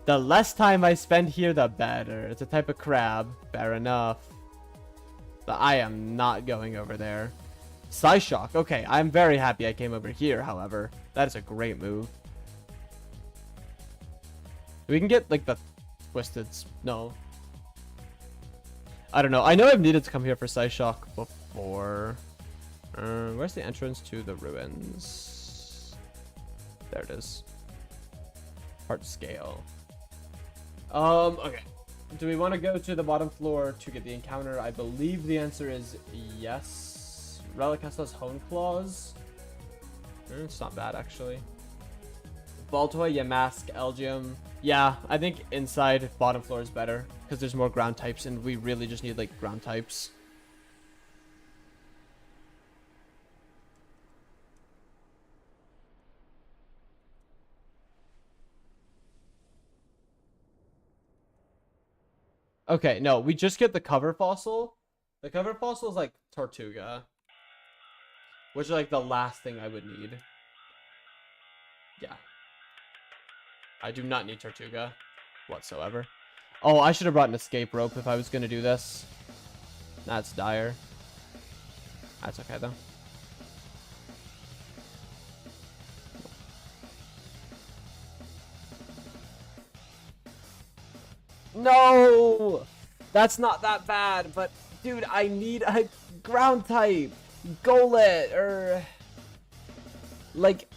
The less time I spend here, the better. It's a type of crab. Fair enough. But I am not going over there. Psyshock. Okay, I'm very happy I came over here, however. That is a great move. We can get, like, the twisted... No. I don't know. I know I've needed to come here for Psyshock before. Where's the entrance to the ruins? There it is. Part scale. Okay. Do we want to go to the bottom floor to get the encounter? I believe the answer is yes. Relicasta's Hone Claws. It's not bad, actually. Baltoy, Yamask, Elgium. Yeah, I think inside bottom floor is better because there's more ground types and we really just need like ground types. Okay, no, we just get the cover fossil. The cover fossil is like Tortuga, which is like the last thing I would need. Yeah. I do not need Tortuga whatsoever. Oh, I should have brought an escape rope if I was going to do this. That's dire. That's okay, though. No! That's not that bad, but dude, I need a ground type. Golett, or... like...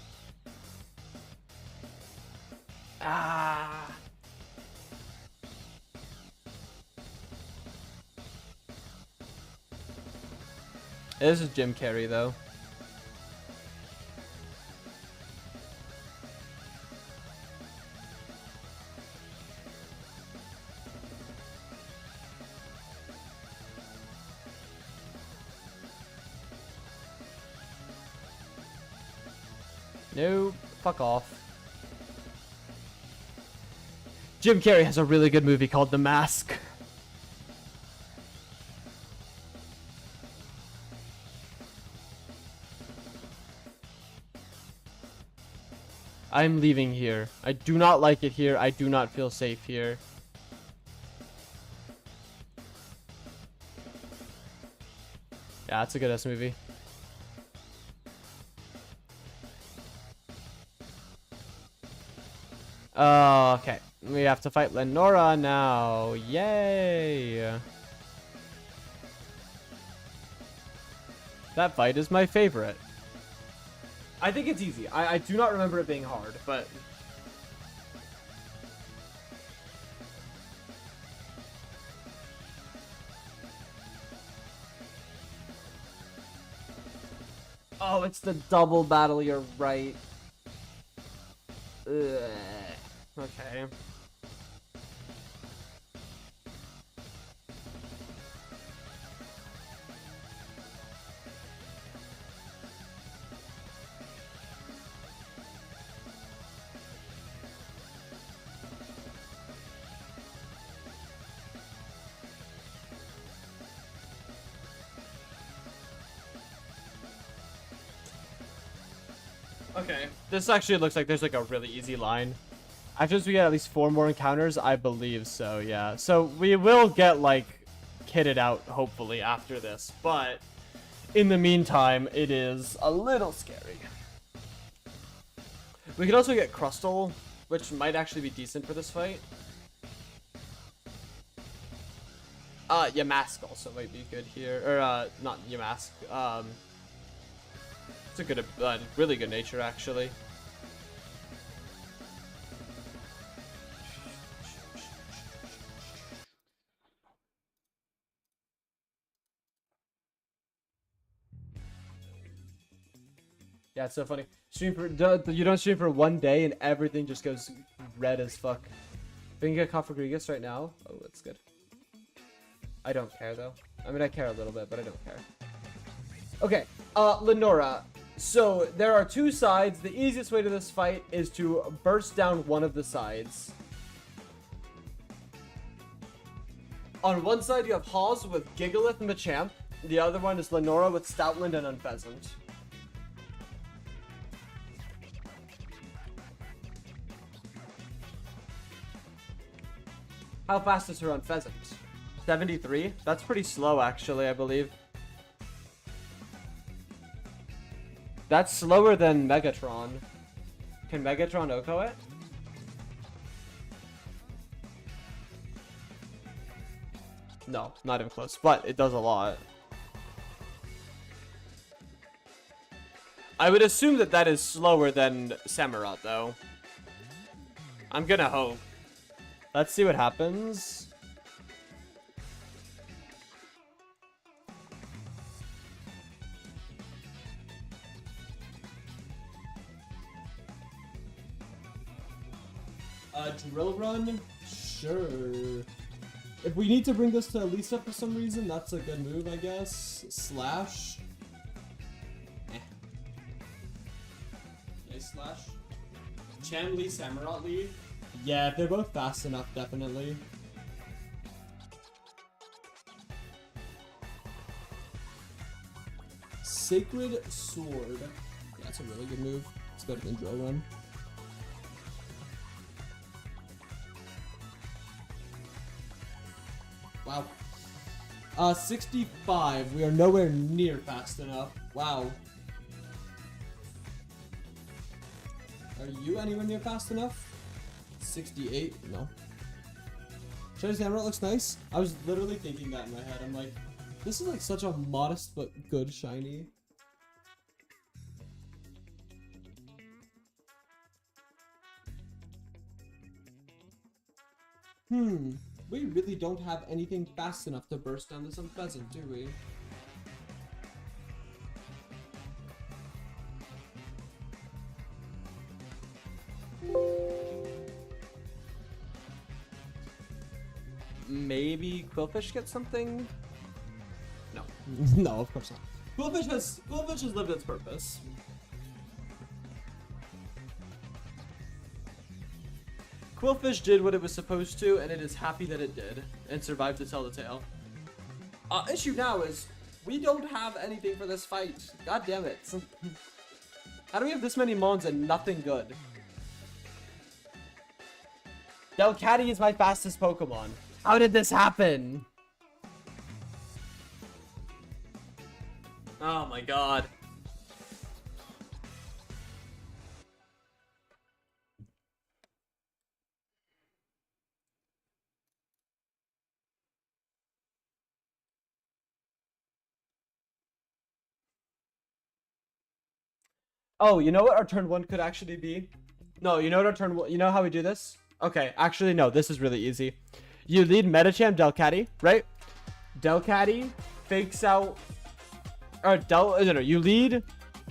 This is Jim Carrey, though. No, fuck off. Jim Carrey has a really good movie called The Mask. I'm leaving here. I do not like it here. I do not feel safe here. Yeah, that's a good ass movie. Okay. We have to fight Lenora now. Yay! That fight is my favorite. I think it's easy. I do not remember it being hard, but... Oh, it's the double battle, you're right. Ugh. Okay. Okay, this actually looks like there's like a really easy line. After we get at least 4 more encounters, I believe so, yeah. So we will get like kitted out hopefully after this, but in the meantime, it is a little scary. We could also get Crustal, which might actually be decent for this fight. Yamask also might be good here, or not Yamask. It's a good, really good nature, actually. Yeah, it's so funny. Stream for you don't stream for 1 day and everything just goes red as fuck. We can get Cofagrigus right now. Oh, that's good. I don't care, though. I mean, I care a little bit, but I don't care. Okay, Lenora. So, there are two sides. The easiest way to this fight is to burst down one of the sides. On one side, you have Hawes with Gigalith and Machamp. The other one is Lenora with Stoutland and Unpheasant. How fast is her Unpheasant? 73? That's pretty slow, actually, I believe. That's slower than Megatron. Can Megatron OHKO it? No, not even close, but it does a lot. I would assume that that is slower than Samurott, though. I'm gonna hope. Let's see what happens. Drill Run? Sure. If we need to bring this to Lisa for some reason, that's a good move, I guess. Slash. Nice slash. Chanli, Samurott lead. Yeah, if they're both fast enough, definitely. Sacred Sword. Yeah, that's a really good move. It's better than Drill Run. Wow. 65. We are nowhere near fast enough. Wow. Are you anywhere near fast enough? 68? No. Shiny Samurott looks nice. I was literally thinking that in my head. I'm like, this is like such a modest but good shiny. We really don't have anything fast enough to burst down this Unpheasant, do we? Maybe Quillfish gets something? No. No, of course not. Quillfish has lived its purpose. Quillfish did what it was supposed to, and it is happy that it did, and survived to tell the tale. Issue now is, we don't have anything for this fight. God damn it. How do we have this many Mons and nothing good? Delcatty is my fastest Pokemon. How did this happen? Oh my god. Oh, you know what our turn 1 could actually be? No, you know what our turn 1... You know how we do this? Okay, actually, no. This is really easy. You lead Medicham, Delcatty, right? Delcatty fakes out... Or, no, you lead...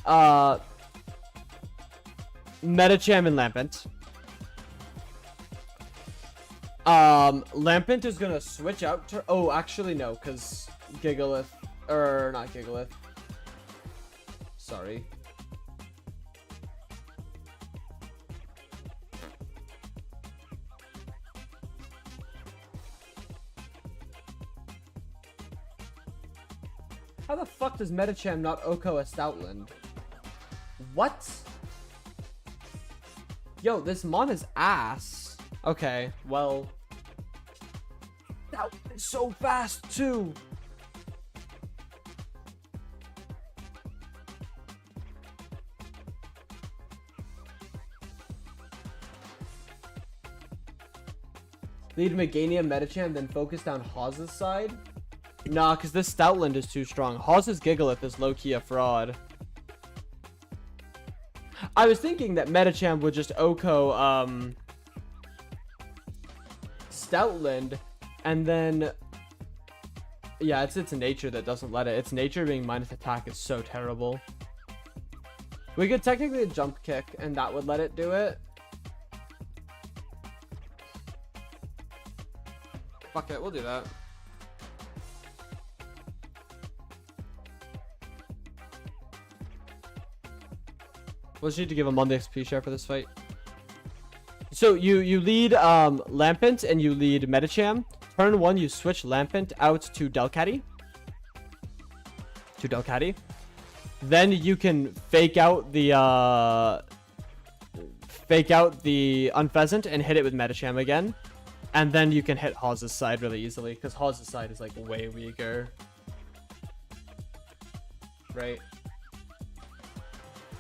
Medicham and Lampent. Lampent is gonna switch out to... Oh, actually, no, because Gigalith... Or, not Gigalith. Sorry. How the fuck does Medicham not OHKO a Stoutland? What? Yo, this Mon is ass. Okay, well... That is so fast, too! Lead Meganium, Medicham, then focus down Hawes' side? Nah, because this Stoutland is too strong. Hawes' Gigalith is low-key a fraud. I was thinking that Medicham would just OHKO, Stoutland, and then... Yeah, it's its nature that doesn't let it. Its nature being minus attack is so terrible. We could technically jump kick, and that would let it do it. Fuck it, we'll do that. We'll just need to give him 1 XP share for this fight. So you lead Lampent and you lead Medicham. Turn 1, you switch Lampent out to Delcatty. Then you can fake out the Unpheasant and hit it with Medicham again. And then you can hit Hawes' side really easily, because Hawes' side is like way weaker. Right?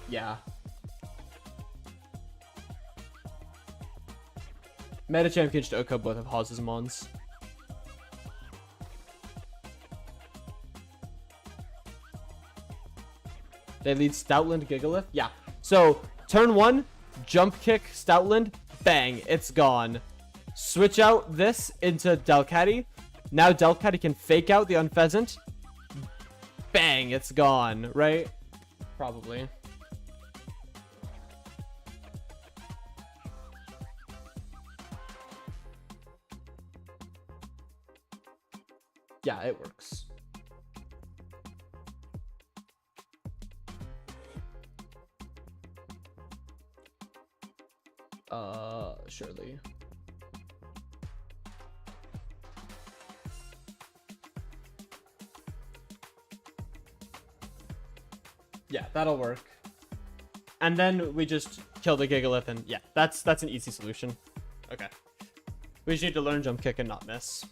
Yeah. Medicham can just OHKO both of Hawes' mons. They lead Stoutland, Gigalith. Yeah. So, turn 1, jump kick Stoutland, bang, it's gone. Switch out this into Delcatty. Now Delcatty can fake out the Unpheasant. Bang, it's gone, right? Probably. Yeah, it works. Surely. Yeah, that'll work. And then we just kill the Gigalith and yeah, that's an easy solution. Okay. We just need to learn jump kick and not miss.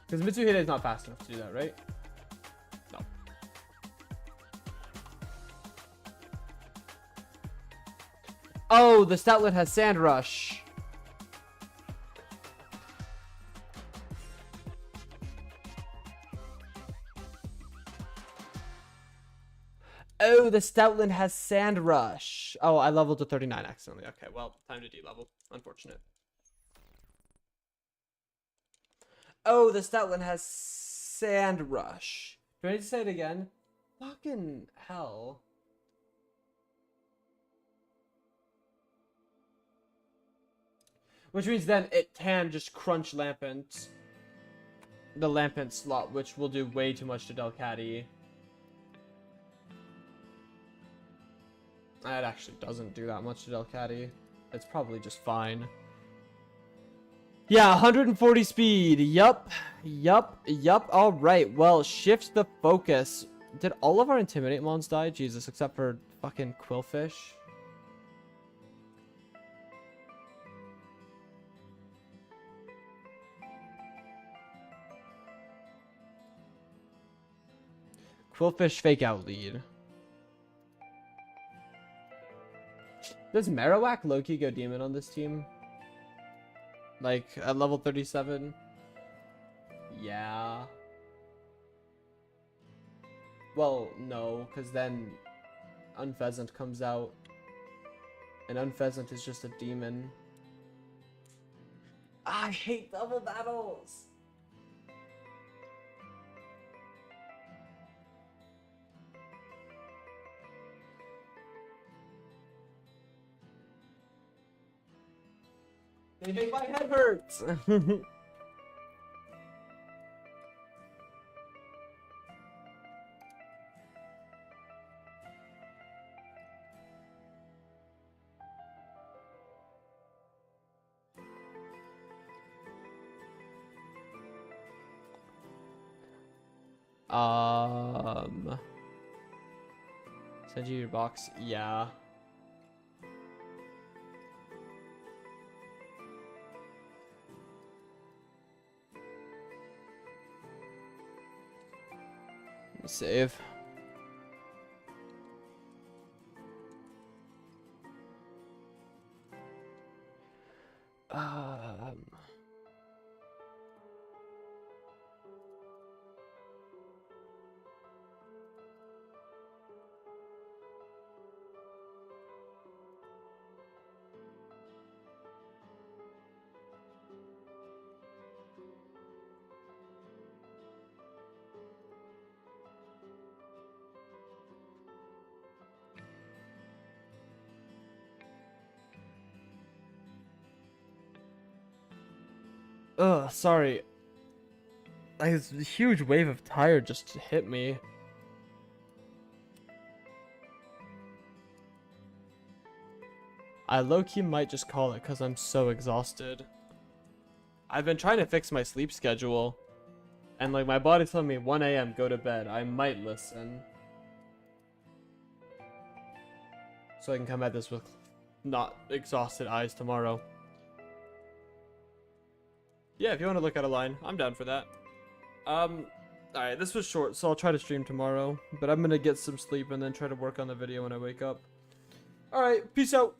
Because Mitsuhide is not fast enough to do that, right? No. Oh, the Stoutland has Sand Rush. Oh, the Stoutland has Sand Rush. Oh, I leveled to 39 accidentally. Okay, well, time to de-level. Unfortunate. Oh, the Stoutland has Sand Rush. Do I need to say it again? Fucking hell. Which means then it can just crunch Lampent. The Lampent slot, which will do way too much to Delcatty. It actually doesn't do that much to Delcatty. It's probably just fine. Yeah, 140 speed. Yup. Alright, well, shift the focus. Did all of our Intimidate mons die? Jesus, except for fucking Quillfish. Quillfish fake out lead. Does Marowak Loki go demon on this team? Like, at level 37? Yeah. Well, no, because then Unpheasant comes out. And Unpheasant is just a demon. I hate double battles! They make my head hurt! Send you your box? Yeah. Save. Ugh, sorry. Like, this huge wave of tired just hit me. I low-key might just call it because I'm so exhausted. I've been trying to fix my sleep schedule. And like my body's telling me 1 a.m. go to bed. I might listen. So I can come at this with not exhausted eyes tomorrow. Yeah, if you want to look at a line, I'm down for that. Alright, this was short, so I'll try to stream tomorrow. But I'm gonna get some sleep and then try to work on the video when I wake up. Alright, peace out.